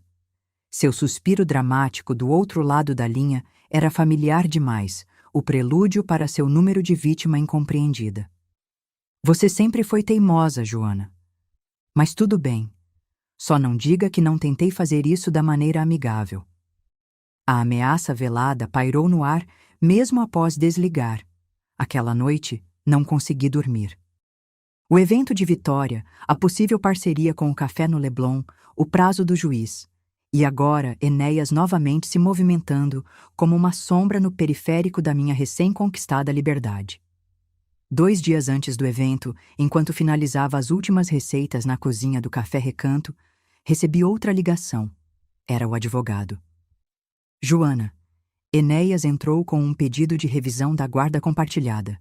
Seu suspiro dramático do outro lado da linha era familiar demais, o prelúdio para seu número de vítima incompreendida. Você sempre foi teimosa, Joana. Mas tudo bem. Só não diga que não tentei fazer isso da maneira amigável. A ameaça velada pairou no ar mesmo após desligar. Aquela noite, não consegui dormir. O evento de Vitória, a possível parceria com o Café no Leblon, o prazo do juiz. E agora, Enéas novamente se movimentando como uma sombra no periférico da minha recém-conquistada liberdade. 2 dias antes do evento, enquanto finalizava as últimas receitas na cozinha do Café Recanto, recebi outra ligação. Era o advogado. Joana, Enéas entrou com um pedido de revisão da guarda compartilhada.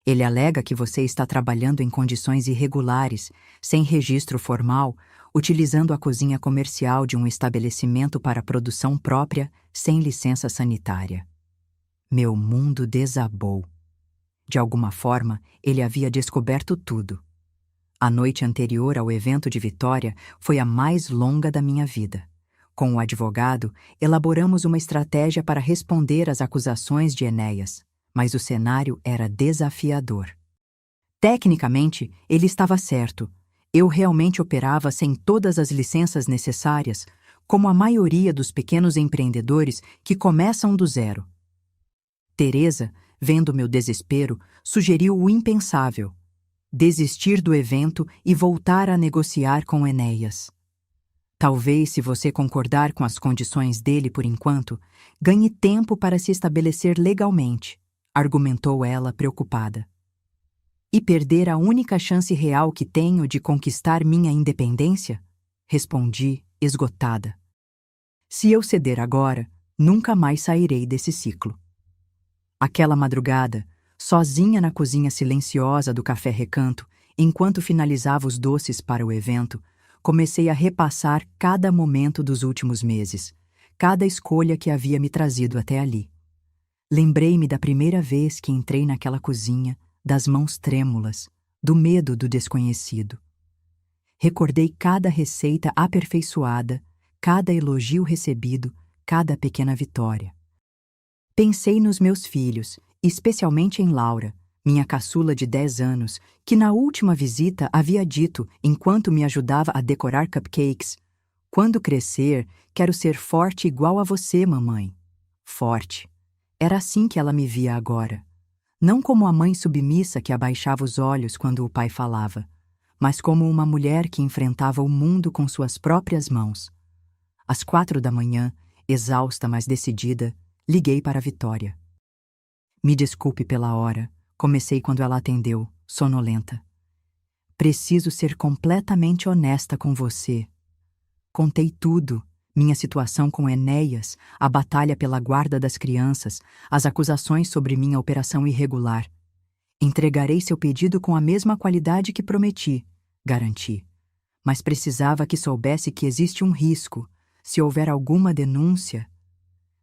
Ele alega que você está trabalhando em condições irregulares, sem registro formal, utilizando a cozinha comercial de um estabelecimento para produção própria, sem licença sanitária. Meu mundo desabou. De alguma forma, ele havia descoberto tudo. A noite anterior ao evento de Vitória foi a mais longa da minha vida. Com o advogado, elaboramos uma estratégia para responder às acusações de Enéas, mas o cenário era desafiador. Tecnicamente, ele estava certo. Eu realmente operava sem todas as licenças necessárias, como a maioria dos pequenos empreendedores que começam do zero. Teresa, vendo meu desespero, sugeriu o impensável: desistir do evento e voltar a negociar com Enéas. Talvez, se você concordar com as condições dele por enquanto, ganhe tempo para se estabelecer legalmente, argumentou ela preocupada. E perder a única chance real que tenho de conquistar minha independência? Respondi, esgotada. Se eu ceder agora, nunca mais sairei desse ciclo. Aquela madrugada, sozinha na cozinha silenciosa do Café Recanto, enquanto finalizava os doces para o evento, comecei a repassar cada momento dos últimos meses, cada escolha que havia me trazido até ali. Lembrei-me da primeira vez que entrei naquela cozinha, das mãos trêmulas, do medo do desconhecido. Recordei cada receita aperfeiçoada, cada elogio recebido, cada pequena vitória. Pensei nos meus filhos, especialmente em Laura, minha caçula de 10 anos, que na última visita havia dito, enquanto me ajudava a decorar cupcakes: "Quando crescer, quero ser forte igual a você, mamãe." Forte. Era assim que ela me via agora. Não como a mãe submissa que abaixava os olhos quando o pai falava, mas como uma mulher que enfrentava o mundo com suas próprias mãos. Às 4 da manhã, exausta mas decidida, liguei para a Vitória. Me desculpe pela hora, comecei quando ela atendeu, sonolenta. Preciso ser completamente honesta com você. Contei tudo, Minha situação com Enéas, a batalha pela guarda das crianças, as acusações sobre minha operação irregular. Entregarei seu pedido com a mesma qualidade que prometi, garanti. Mas precisava que soubesse que existe um risco, se houver alguma denúncia.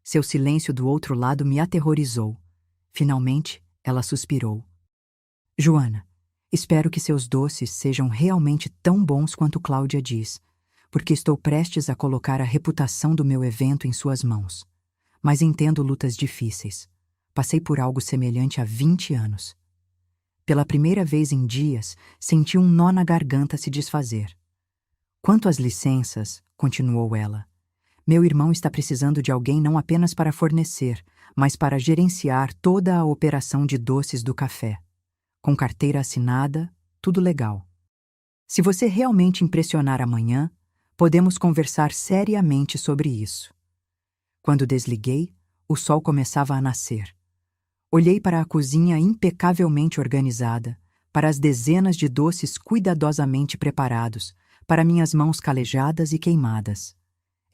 Seu silêncio do outro lado me aterrorizou. Finalmente, ela suspirou. Joana, espero que seus doces sejam realmente tão bons quanto Cláudia diz, porque estou prestes a colocar a reputação do meu evento em suas mãos. Mas entendo lutas difíceis. Passei por algo semelhante há 20 anos. Pela primeira vez em dias, senti um nó na garganta se desfazer. Quanto às licenças, continuou ela, meu irmão está precisando de alguém não apenas para fornecer, mas para gerenciar toda a operação de doces do café. Com carteira assinada, tudo legal. Se você realmente impressionar amanhã, podemos conversar seriamente sobre isso. Quando desliguei, o sol começava a nascer. Olhei para a cozinha impecavelmente organizada, para as dezenas de doces cuidadosamente preparados, para minhas mãos calejadas e queimadas.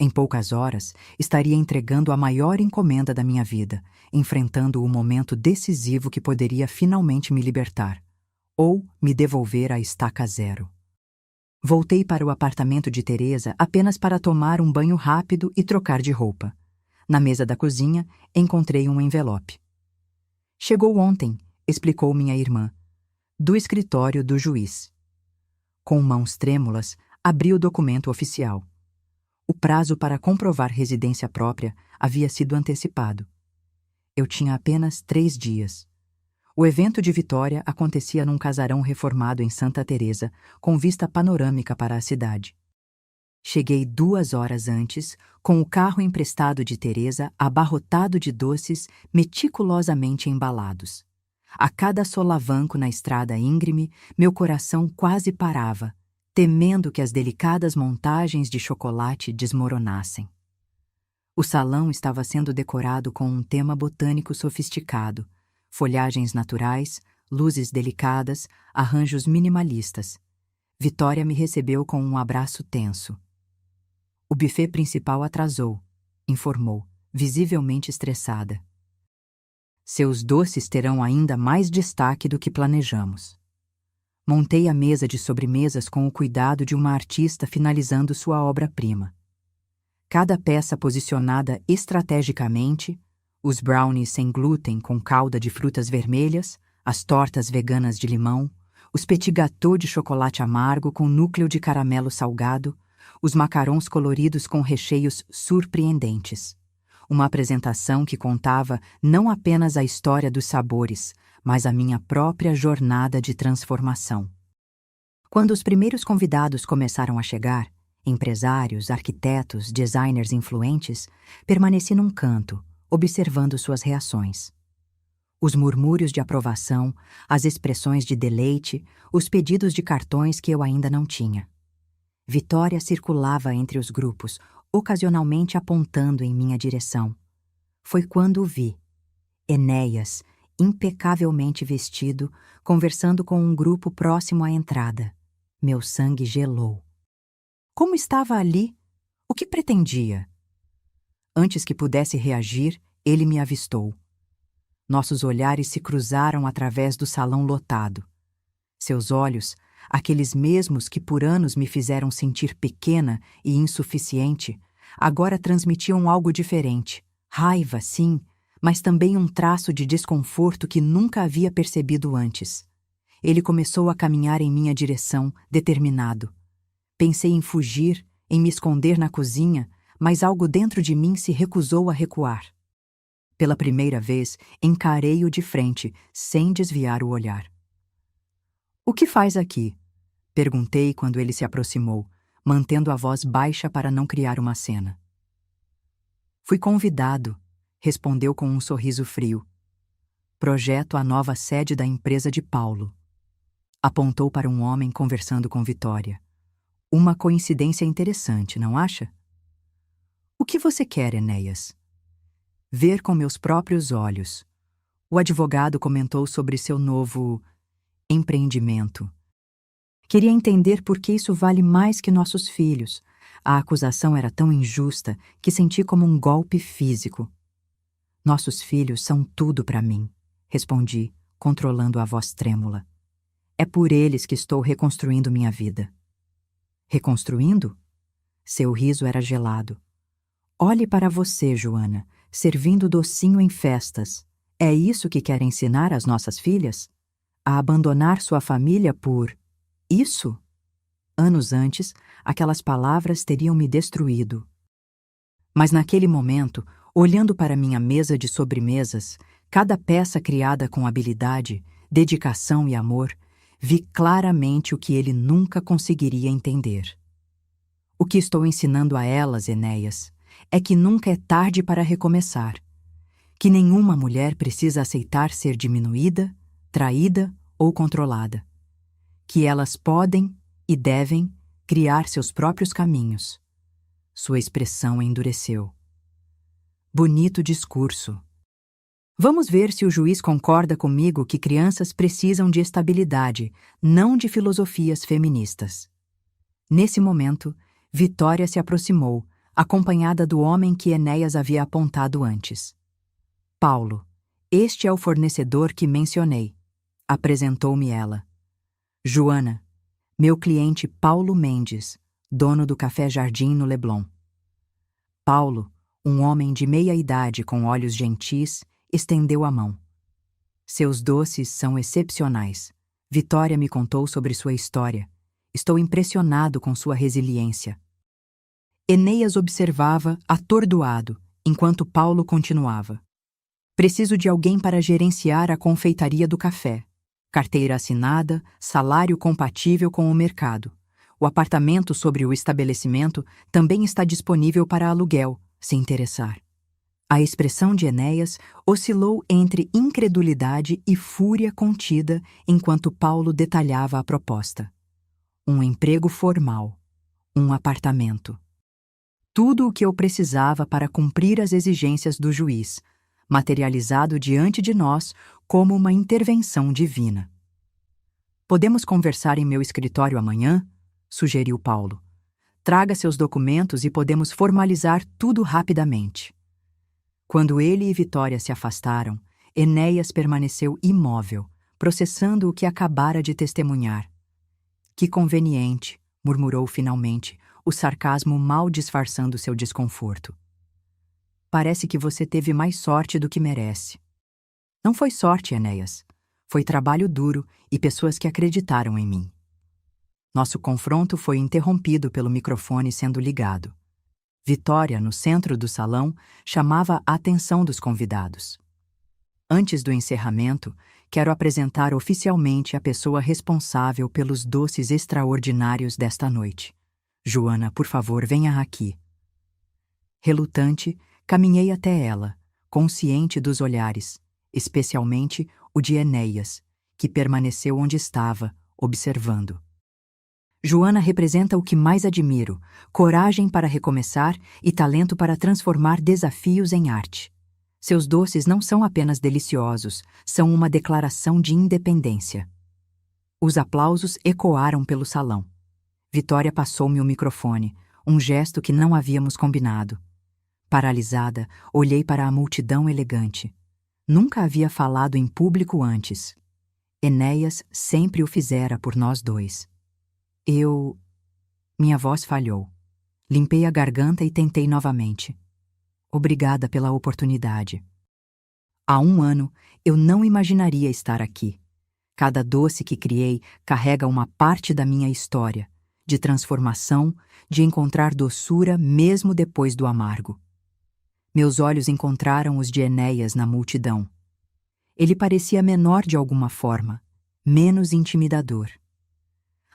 Em poucas horas, estaria entregando a maior encomenda da minha vida, enfrentando o momento decisivo que poderia finalmente me libertar, ou me devolver à estaca zero. Voltei para o apartamento de Teresa apenas para tomar um banho rápido e trocar de roupa. Na mesa da cozinha, encontrei um envelope. Chegou ontem, explicou minha irmã, do escritório do juiz. Com mãos trêmulas, abri o documento oficial. O prazo para comprovar residência própria havia sido antecipado. Eu tinha apenas 3 dias. O evento de Vitória acontecia num casarão reformado em Santa Teresa, com vista panorâmica para a cidade. Cheguei 2 horas antes, com o carro emprestado de Teresa abarrotado de doces meticulosamente embalados. A cada solavanco na estrada íngreme, meu coração quase parava, temendo que as delicadas montagens de chocolate desmoronassem. O salão estava sendo decorado com um tema botânico sofisticado, folhagens naturais, luzes delicadas, arranjos minimalistas. Vitória me recebeu com um abraço tenso. O buffet principal atrasou, informou, visivelmente estressada. Seus doces terão ainda mais destaque do que planejamos. Montei a mesa de sobremesas com o cuidado de uma artista finalizando sua obra-prima. Cada peça posicionada estrategicamente, os brownies sem glúten com calda de frutas vermelhas, as tortas veganas de limão, os petit gâteaux de chocolate amargo com núcleo de caramelo salgado, os macarons coloridos com recheios surpreendentes. Uma apresentação que contava não apenas a história dos sabores, mas a minha própria jornada de transformação. Quando os primeiros convidados começaram a chegar, empresários, arquitetos, designers influentes, permaneci num canto, observando suas reações. Os murmúrios de aprovação, as expressões de deleite, os pedidos de cartões que eu ainda não tinha. Vitória circulava entre os grupos, ocasionalmente apontando em minha direção. Foi quando o vi. Enéas, impecavelmente vestido, conversando com um grupo próximo à entrada. Meu sangue gelou. Como estava ali? O que pretendia? Antes que pudesse reagir, ele me avistou. Nossos olhares se cruzaram através do salão lotado. Seus olhos, aqueles mesmos que por anos me fizeram sentir pequena e insuficiente, agora transmitiam algo diferente. Raiva, sim, mas também um traço de desconforto que nunca havia percebido antes. Ele começou a caminhar em minha direção, determinado. Pensei em fugir, em me esconder na cozinha, mas algo dentro de mim se recusou a recuar. Pela primeira vez, encarei-o de frente, sem desviar o olhar. "O que faz aqui?" perguntei quando ele se aproximou, mantendo a voz baixa para não criar uma cena. "Fui convidado", respondeu com um sorriso frio. "Projeto a nova sede da empresa de Paulo." Apontou para um homem conversando com Vitória. "Uma coincidência interessante, não acha?" "O que você quer, Enéas?" "Ver com meus próprios olhos." O advogado comentou sobre seu novo empreendimento. "Queria entender por que isso vale mais que nossos filhos. A acusação era tão injusta que senti como um golpe físico. Nossos filhos são tudo para mim, respondi, controlando a voz trêmula. É por eles que estou reconstruindo minha vida. Reconstruindo? Seu riso era gelado. Olhe para você, Joana, servindo docinho em festas. É isso que quer ensinar às nossas filhas? A abandonar sua família por isso? Anos antes, aquelas palavras teriam me destruído. Mas naquele momento, olhando para minha mesa de sobremesas, cada peça criada com habilidade, dedicação e amor, vi claramente o que ele nunca conseguiria entender. O que estou ensinando a elas, Enéas, é que nunca é tarde para recomeçar, que nenhuma mulher precisa aceitar ser diminuída, traída ou controlada, que elas podem e devem criar seus próprios caminhos. Sua expressão endureceu. Bonito discurso. Vamos ver se o juiz concorda comigo que crianças precisam de estabilidade, não de filosofias feministas. Nesse momento, Vitória se aproximou, acompanhada do homem que Enéas havia apontado antes. Paulo, este é o fornecedor que mencionei, apresentou-me ela. Joana, meu cliente Paulo Mendes, dono do Café Jardim no Leblon. Paulo, um homem de meia-idade com olhos gentis, estendeu a mão. Seus doces são excepcionais. Vitória me contou sobre sua história. Estou impressionado com sua resiliência. Enéas observava, atordoado, enquanto Paulo continuava. Preciso de alguém para gerenciar a confeitaria do café. Carteira assinada, salário compatível com o mercado. O apartamento sobre o estabelecimento também está disponível para aluguel, se interessar. A expressão de Enéas oscilou entre incredulidade e fúria contida enquanto Paulo detalhava a proposta. Um emprego formal. Um apartamento. Tudo o que eu precisava para cumprir as exigências do juiz, materializado diante de nós como uma intervenção divina. Podemos conversar em meu escritório amanhã? Sugeriu Paulo. Traga seus documentos e podemos formalizar tudo rapidamente. Quando ele e Vitória se afastaram, Enéas permaneceu imóvel, processando o que acabara de testemunhar. Que conveniente, murmurou finalmente, o sarcasmo mal disfarçando seu desconforto. Parece que você teve mais sorte do que merece. Não foi sorte, Enéas. Foi trabalho duro e pessoas que acreditaram em mim. Nosso confronto foi interrompido pelo microfone sendo ligado. Vitória, no centro do salão, chamava a atenção dos convidados. Antes do encerramento, quero apresentar oficialmente a pessoa responsável pelos doces extraordinários desta noite. Joana, por favor, venha aqui. Relutante, caminhei até ela, consciente dos olhares, especialmente o de Enéas, que permaneceu onde estava, observando. Joana representa o que mais admiro: coragem para recomeçar e talento para transformar desafios em arte. Seus doces não são apenas deliciosos, são uma declaração de independência. Os aplausos ecoaram pelo salão. Vitória passou-me o microfone, um gesto que não havíamos combinado. Paralisada, olhei para a multidão elegante. Nunca havia falado em público antes. Enéas sempre o fizera por nós dois. Minha voz falhou. Limpei a garganta e tentei novamente. Obrigada pela oportunidade. Há 1 ano, eu não imaginaria estar aqui. Cada doce que criei carrega uma parte da minha história, de transformação, de encontrar doçura mesmo depois do amargo. Meus olhos encontraram os de Enéas na multidão. Ele parecia menor de alguma forma, menos intimidador.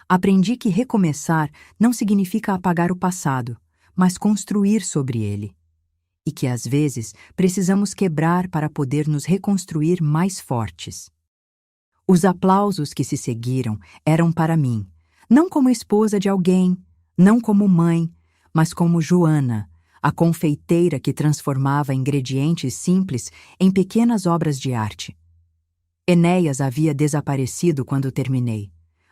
Aprendi que recomeçar não significa apagar o passado, mas construir sobre ele. E que, às vezes, precisamos quebrar para poder nos reconstruir mais fortes. Os aplausos que se seguiram eram para mim, não como esposa de alguém, não como mãe, mas como Joana, a confeiteira que transformava ingredientes simples em pequenas obras de arte. Enéas havia desaparecido quando terminei,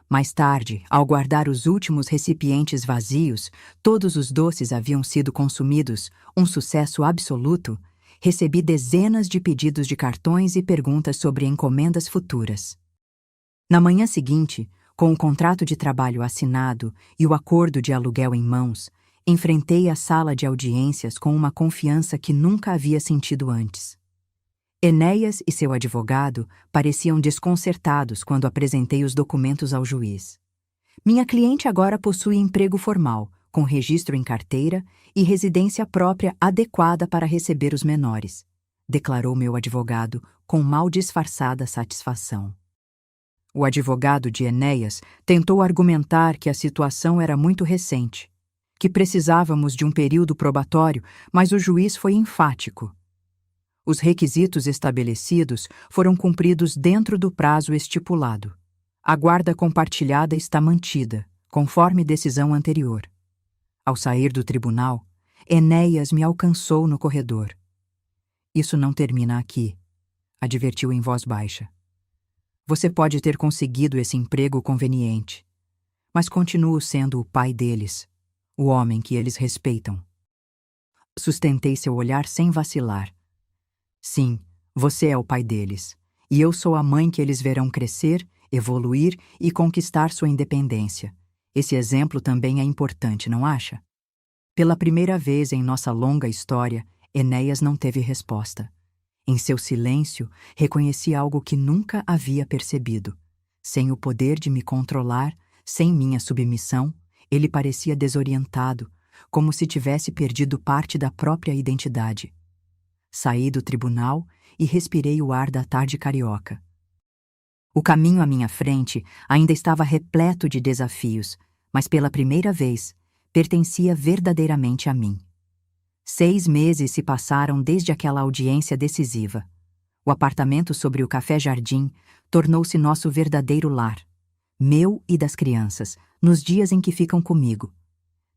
Mais tarde, ao guardar os últimos recipientes vazios, todos os doces haviam sido consumidos, um sucesso absoluto, recebi dezenas de pedidos de cartões e perguntas sobre encomendas futuras. Na manhã seguinte, com o contrato de trabalho assinado e o acordo de aluguel em mãos, enfrentei a sala de audiências com uma confiança que nunca havia sentido antes. Enéas e seu advogado pareciam desconcertados quando apresentei os documentos ao juiz. Minha cliente agora possui emprego formal, com registro em carteira e residência própria adequada para receber os menores, declarou meu advogado com mal disfarçada satisfação. O advogado de Enéas tentou argumentar que a situação era muito recente, que precisávamos de um período probatório, mas o juiz foi enfático. Os requisitos estabelecidos foram cumpridos dentro do prazo estipulado. A guarda compartilhada está mantida, conforme decisão anterior. Ao sair do tribunal, Enéas me alcançou no corredor. Isso não termina aqui, advertiu em voz baixa. Você pode ter conseguido esse emprego conveniente, mas continuo sendo o pai deles, o homem que eles respeitam. Sustentei seu olhar sem vacilar. Sim, você é o pai deles, e eu sou a mãe que eles verão crescer, evoluir e conquistar sua independência. Esse exemplo também é importante, não acha? Pela primeira vez em nossa longa história, Enéas não teve resposta. Em seu silêncio, reconheci algo que nunca havia percebido. Sem o poder de me controlar, sem minha submissão, ele parecia desorientado, como se tivesse perdido parte da própria identidade. Saí do tribunal e respirei o ar da tarde carioca. O caminho à minha frente ainda estava repleto de desafios, mas pela primeira vez, pertencia verdadeiramente a mim. 6 meses se passaram desde aquela audiência decisiva. O apartamento sobre o Café-Jardim tornou-se nosso verdadeiro lar, meu e das crianças, nos dias em que ficam comigo.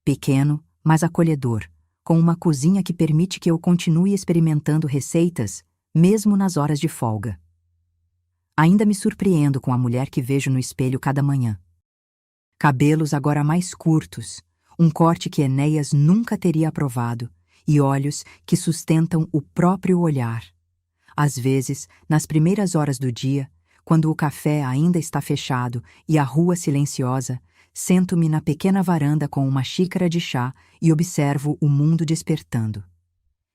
Pequeno, mas acolhedor, com uma cozinha que permite que eu continue experimentando receitas, mesmo nas horas de folga. Ainda me surpreendo com a mulher que vejo no espelho cada manhã. Cabelos agora mais curtos, um corte que Enéas nunca teria aprovado, e olhos que sustentam o próprio olhar. Às vezes, nas primeiras horas do dia, quando o café ainda está fechado e a rua silenciosa, sento-me na pequena varanda com uma xícara de chá e observo o mundo despertando.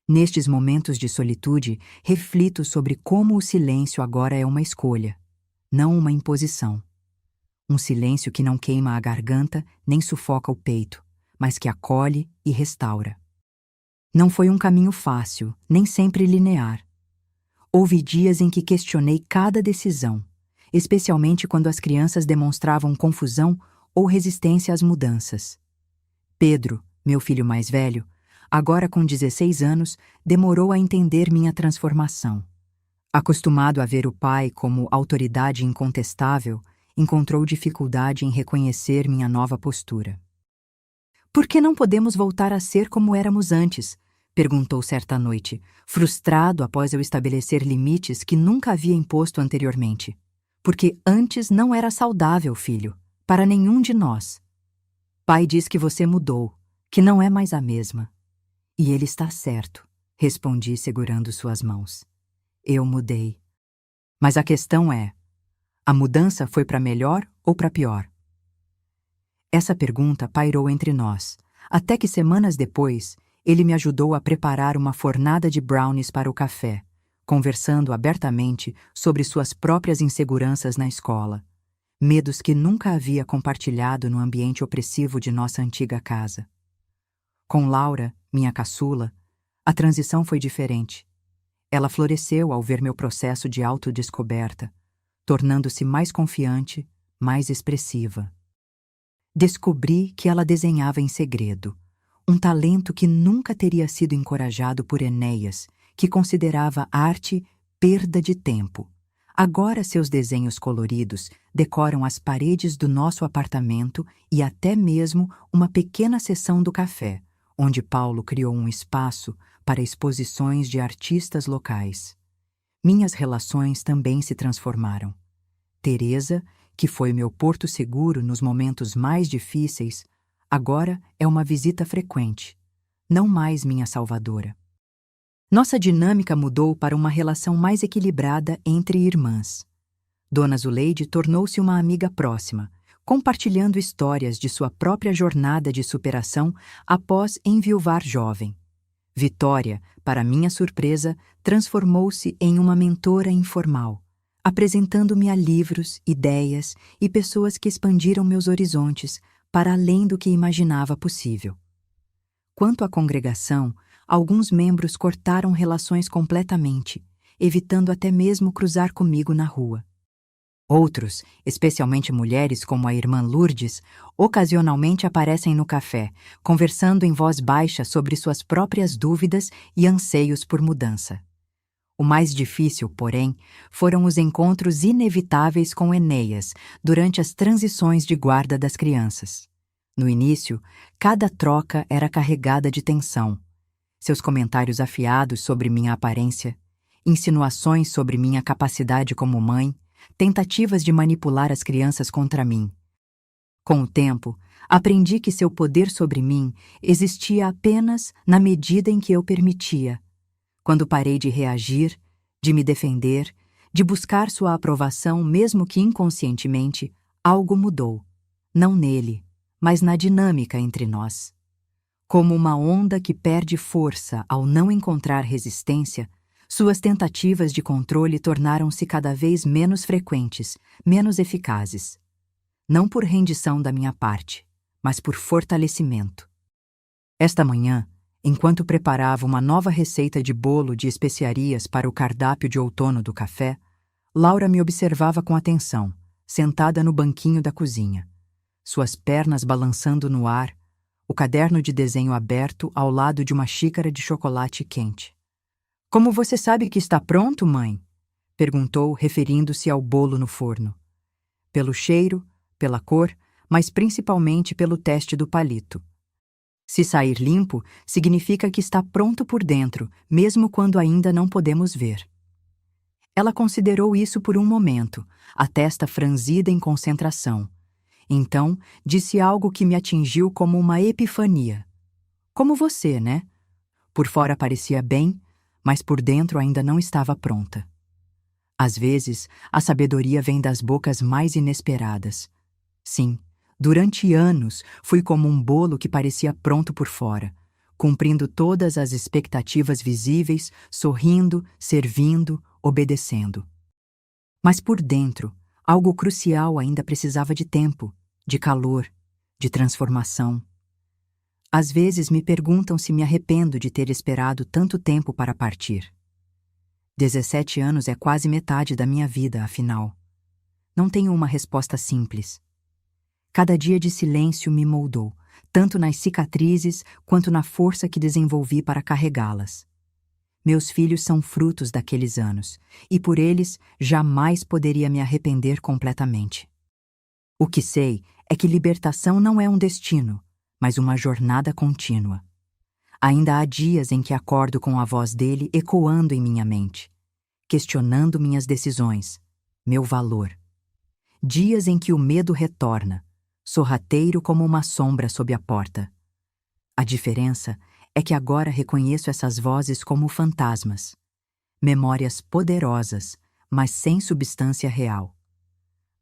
Nestes momentos de solitude, reflito sobre como o silêncio agora é uma escolha, não uma imposição. Um silêncio que não queima a garganta nem sufoca o peito, mas que acolhe e restaura. Não foi um caminho fácil, nem sempre linear. Houve dias em que questionei cada decisão, especialmente quando as crianças demonstravam confusão ou resistência às mudanças. Pedro, meu filho mais velho, agora com 16 anos, demorou a entender minha transformação. Acostumado a ver o pai como autoridade incontestável, encontrou dificuldade em reconhecer minha nova postura. Por que não podemos voltar a ser como éramos antes? Perguntou certa noite, frustrado após eu estabelecer limites que nunca havia imposto anteriormente. Porque antes não era saudável, filho, para nenhum de nós. Pai diz que você mudou, que não é mais a mesma. E ele está certo, respondi segurando suas mãos. Eu mudei. Mas a questão é, a mudança foi para melhor ou para pior? Essa pergunta pairou entre nós, até que semanas depois, ele me ajudou a preparar uma fornada de brownies para o café, conversando abertamente sobre suas próprias inseguranças na escola, medos que nunca havia compartilhado no ambiente opressivo de nossa antiga casa. Com Laura, minha caçula, a transição foi diferente. Ela floresceu ao ver meu processo de autodescoberta, tornando-se mais confiante, mais expressiva. Descobri que ela desenhava em segredo, um talento que nunca teria sido encorajado por Enéas, que considerava arte perda de tempo. Agora seus desenhos coloridos decoram as paredes do nosso apartamento e até mesmo uma pequena seção do café, onde Paulo criou um espaço para exposições de artistas locais. Minhas relações também se transformaram. Teresa, que foi meu porto seguro nos momentos mais difíceis, agora é uma visita frequente, não mais minha salvadora. Nossa dinâmica mudou para uma relação mais equilibrada entre irmãs. Dona Zuleide tornou-se uma amiga próxima, compartilhando histórias de sua própria jornada de superação após enviuvar jovem. Vitória, para minha surpresa, transformou-se em uma mentora informal, apresentando-me a livros, ideias e pessoas que expandiram meus horizontes para além do que imaginava possível. Quanto à congregação, alguns membros cortaram relações completamente, evitando até mesmo cruzar comigo na rua. Outros, especialmente mulheres como a irmã Lourdes, ocasionalmente aparecem no café, conversando em voz baixa sobre suas próprias dúvidas e anseios por mudança. O mais difícil, porém, foram os encontros inevitáveis com Enéas durante as transições de guarda das crianças. No início, cada troca era carregada de tensão. Seus comentários afiados sobre minha aparência, insinuações sobre minha capacidade como mãe, tentativas de manipular as crianças contra mim. Com o tempo, aprendi que seu poder sobre mim existia apenas na medida em que eu permitia. Quando parei de reagir, de me defender, de buscar sua aprovação mesmo que inconscientemente, algo mudou. Não nele, mas na dinâmica entre nós. Como uma onda que perde força ao não encontrar resistência, suas tentativas de controle tornaram-se cada vez menos frequentes, menos eficazes. Não por rendição da minha parte, mas por fortalecimento. Esta manhã, enquanto preparava uma nova receita de bolo de especiarias para o cardápio de outono do café, Laura me observava com atenção, sentada no banquinho da cozinha, suas pernas balançando no ar, o caderno de desenho aberto ao lado de uma xícara de chocolate quente. "Como você sabe que está pronto, mãe?" perguntou, referindo-se ao bolo no forno. "Pelo cheiro, pela cor, mas principalmente pelo teste do palito. Se sair limpo, significa que está pronto por dentro, mesmo quando ainda não podemos ver." Ela considerou isso por um momento, a testa franzida em concentração. Então, disse algo que me atingiu como uma epifania. "Como você, né? Por fora parecia bem, mas por dentro ainda não estava pronta." Às vezes, a sabedoria vem das bocas mais inesperadas. Sim, durante anos fui como um bolo que parecia pronto por fora, cumprindo todas as expectativas visíveis, sorrindo, servindo, obedecendo. Mas por dentro, algo crucial ainda precisava de tempo, de calor, de transformação. Às vezes me perguntam se me arrependo de ter esperado tanto tempo para partir. 17 anos é quase metade da minha vida, afinal. Não tenho uma resposta simples. Cada dia de silêncio me moldou, tanto nas cicatrizes quanto na força que desenvolvi para carregá-las. Meus filhos são frutos daqueles anos, e por eles jamais poderia me arrepender completamente. O que sei é que libertação não é um destino, mas uma jornada contínua. Ainda há dias em que acordo com a voz dele ecoando em minha mente, questionando minhas decisões, meu valor. Dias em que o medo retorna, sorrateiro como uma sombra sob a porta. A diferença é que agora reconheço essas vozes como fantasmas, memórias poderosas, mas sem substância real.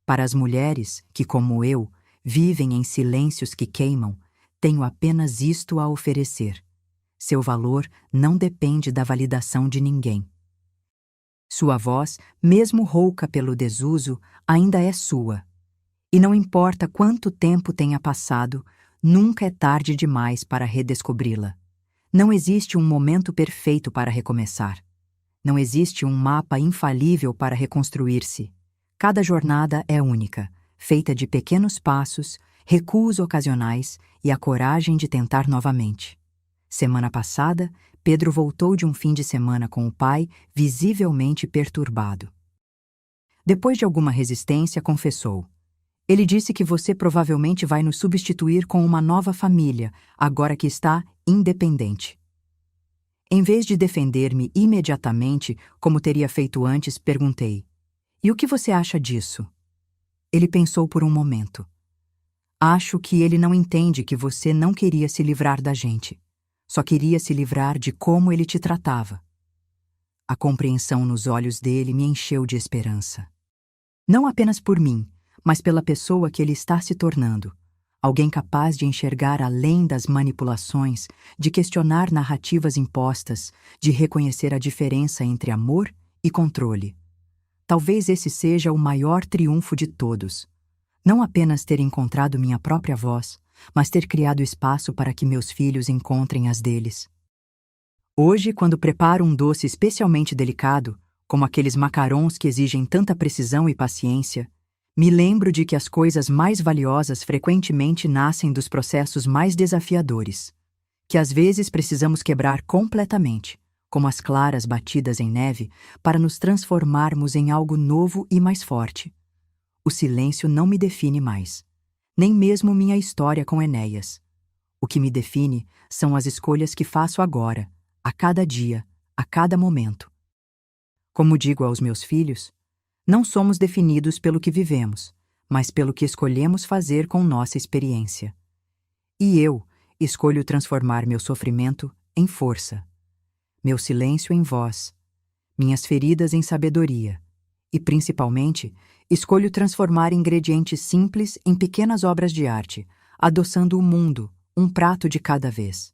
Para as mulheres que, como eu, vivem em silêncios que queimam, tenho apenas isto a oferecer. Seu valor não depende da validação de ninguém. Sua voz, mesmo rouca pelo desuso, ainda é sua. E não importa quanto tempo tenha passado, nunca é tarde demais para redescobri-la. Não existe um momento perfeito para recomeçar. Não existe um mapa infalível para reconstruir-se. Cada jornada é única, feita de pequenos passos, recuos ocasionais e a coragem de tentar novamente. Semana passada, Pedro voltou de um fim de semana com o pai, visivelmente perturbado. Depois de alguma resistência, confessou: "Ele disse que você provavelmente vai nos substituir com uma nova família, agora que está independente." Em vez de defender-me imediatamente, como teria feito antes, perguntei: "E o que você acha disso?" Ele pensou por um momento. Acho que ele não entende que você não queria se livrar da gente. Só queria se livrar de como ele te tratava. A compreensão nos olhos dele me encheu de esperança. Não apenas por mim, mas pela pessoa que ele está se tornando. Alguém capaz de enxergar além das manipulações, de questionar narrativas impostas, de reconhecer a diferença entre amor e controle. Talvez esse seja o maior triunfo de todos. Não apenas ter encontrado minha própria voz, mas ter criado espaço para que meus filhos encontrem as deles. Hoje, quando preparo um doce especialmente delicado, como aqueles macarons que exigem tanta precisão e paciência, me lembro de que as coisas mais valiosas frequentemente nascem dos processos mais desafiadores, que às vezes precisamos quebrar completamente, como as claras batidas em neve, para nos transformarmos em algo novo e mais forte. O silêncio não me define mais, nem mesmo minha história com Enéas. O que me define são as escolhas que faço agora, a cada dia, a cada momento. Como digo aos meus filhos, não somos definidos pelo que vivemos, mas pelo que escolhemos fazer com nossa experiência. E eu escolho transformar meu sofrimento em força, meu silêncio em voz, minhas feridas em sabedoria, e, principalmente, escolho transformar ingredientes simples em pequenas obras de arte, adoçando o mundo, um prato de cada vez.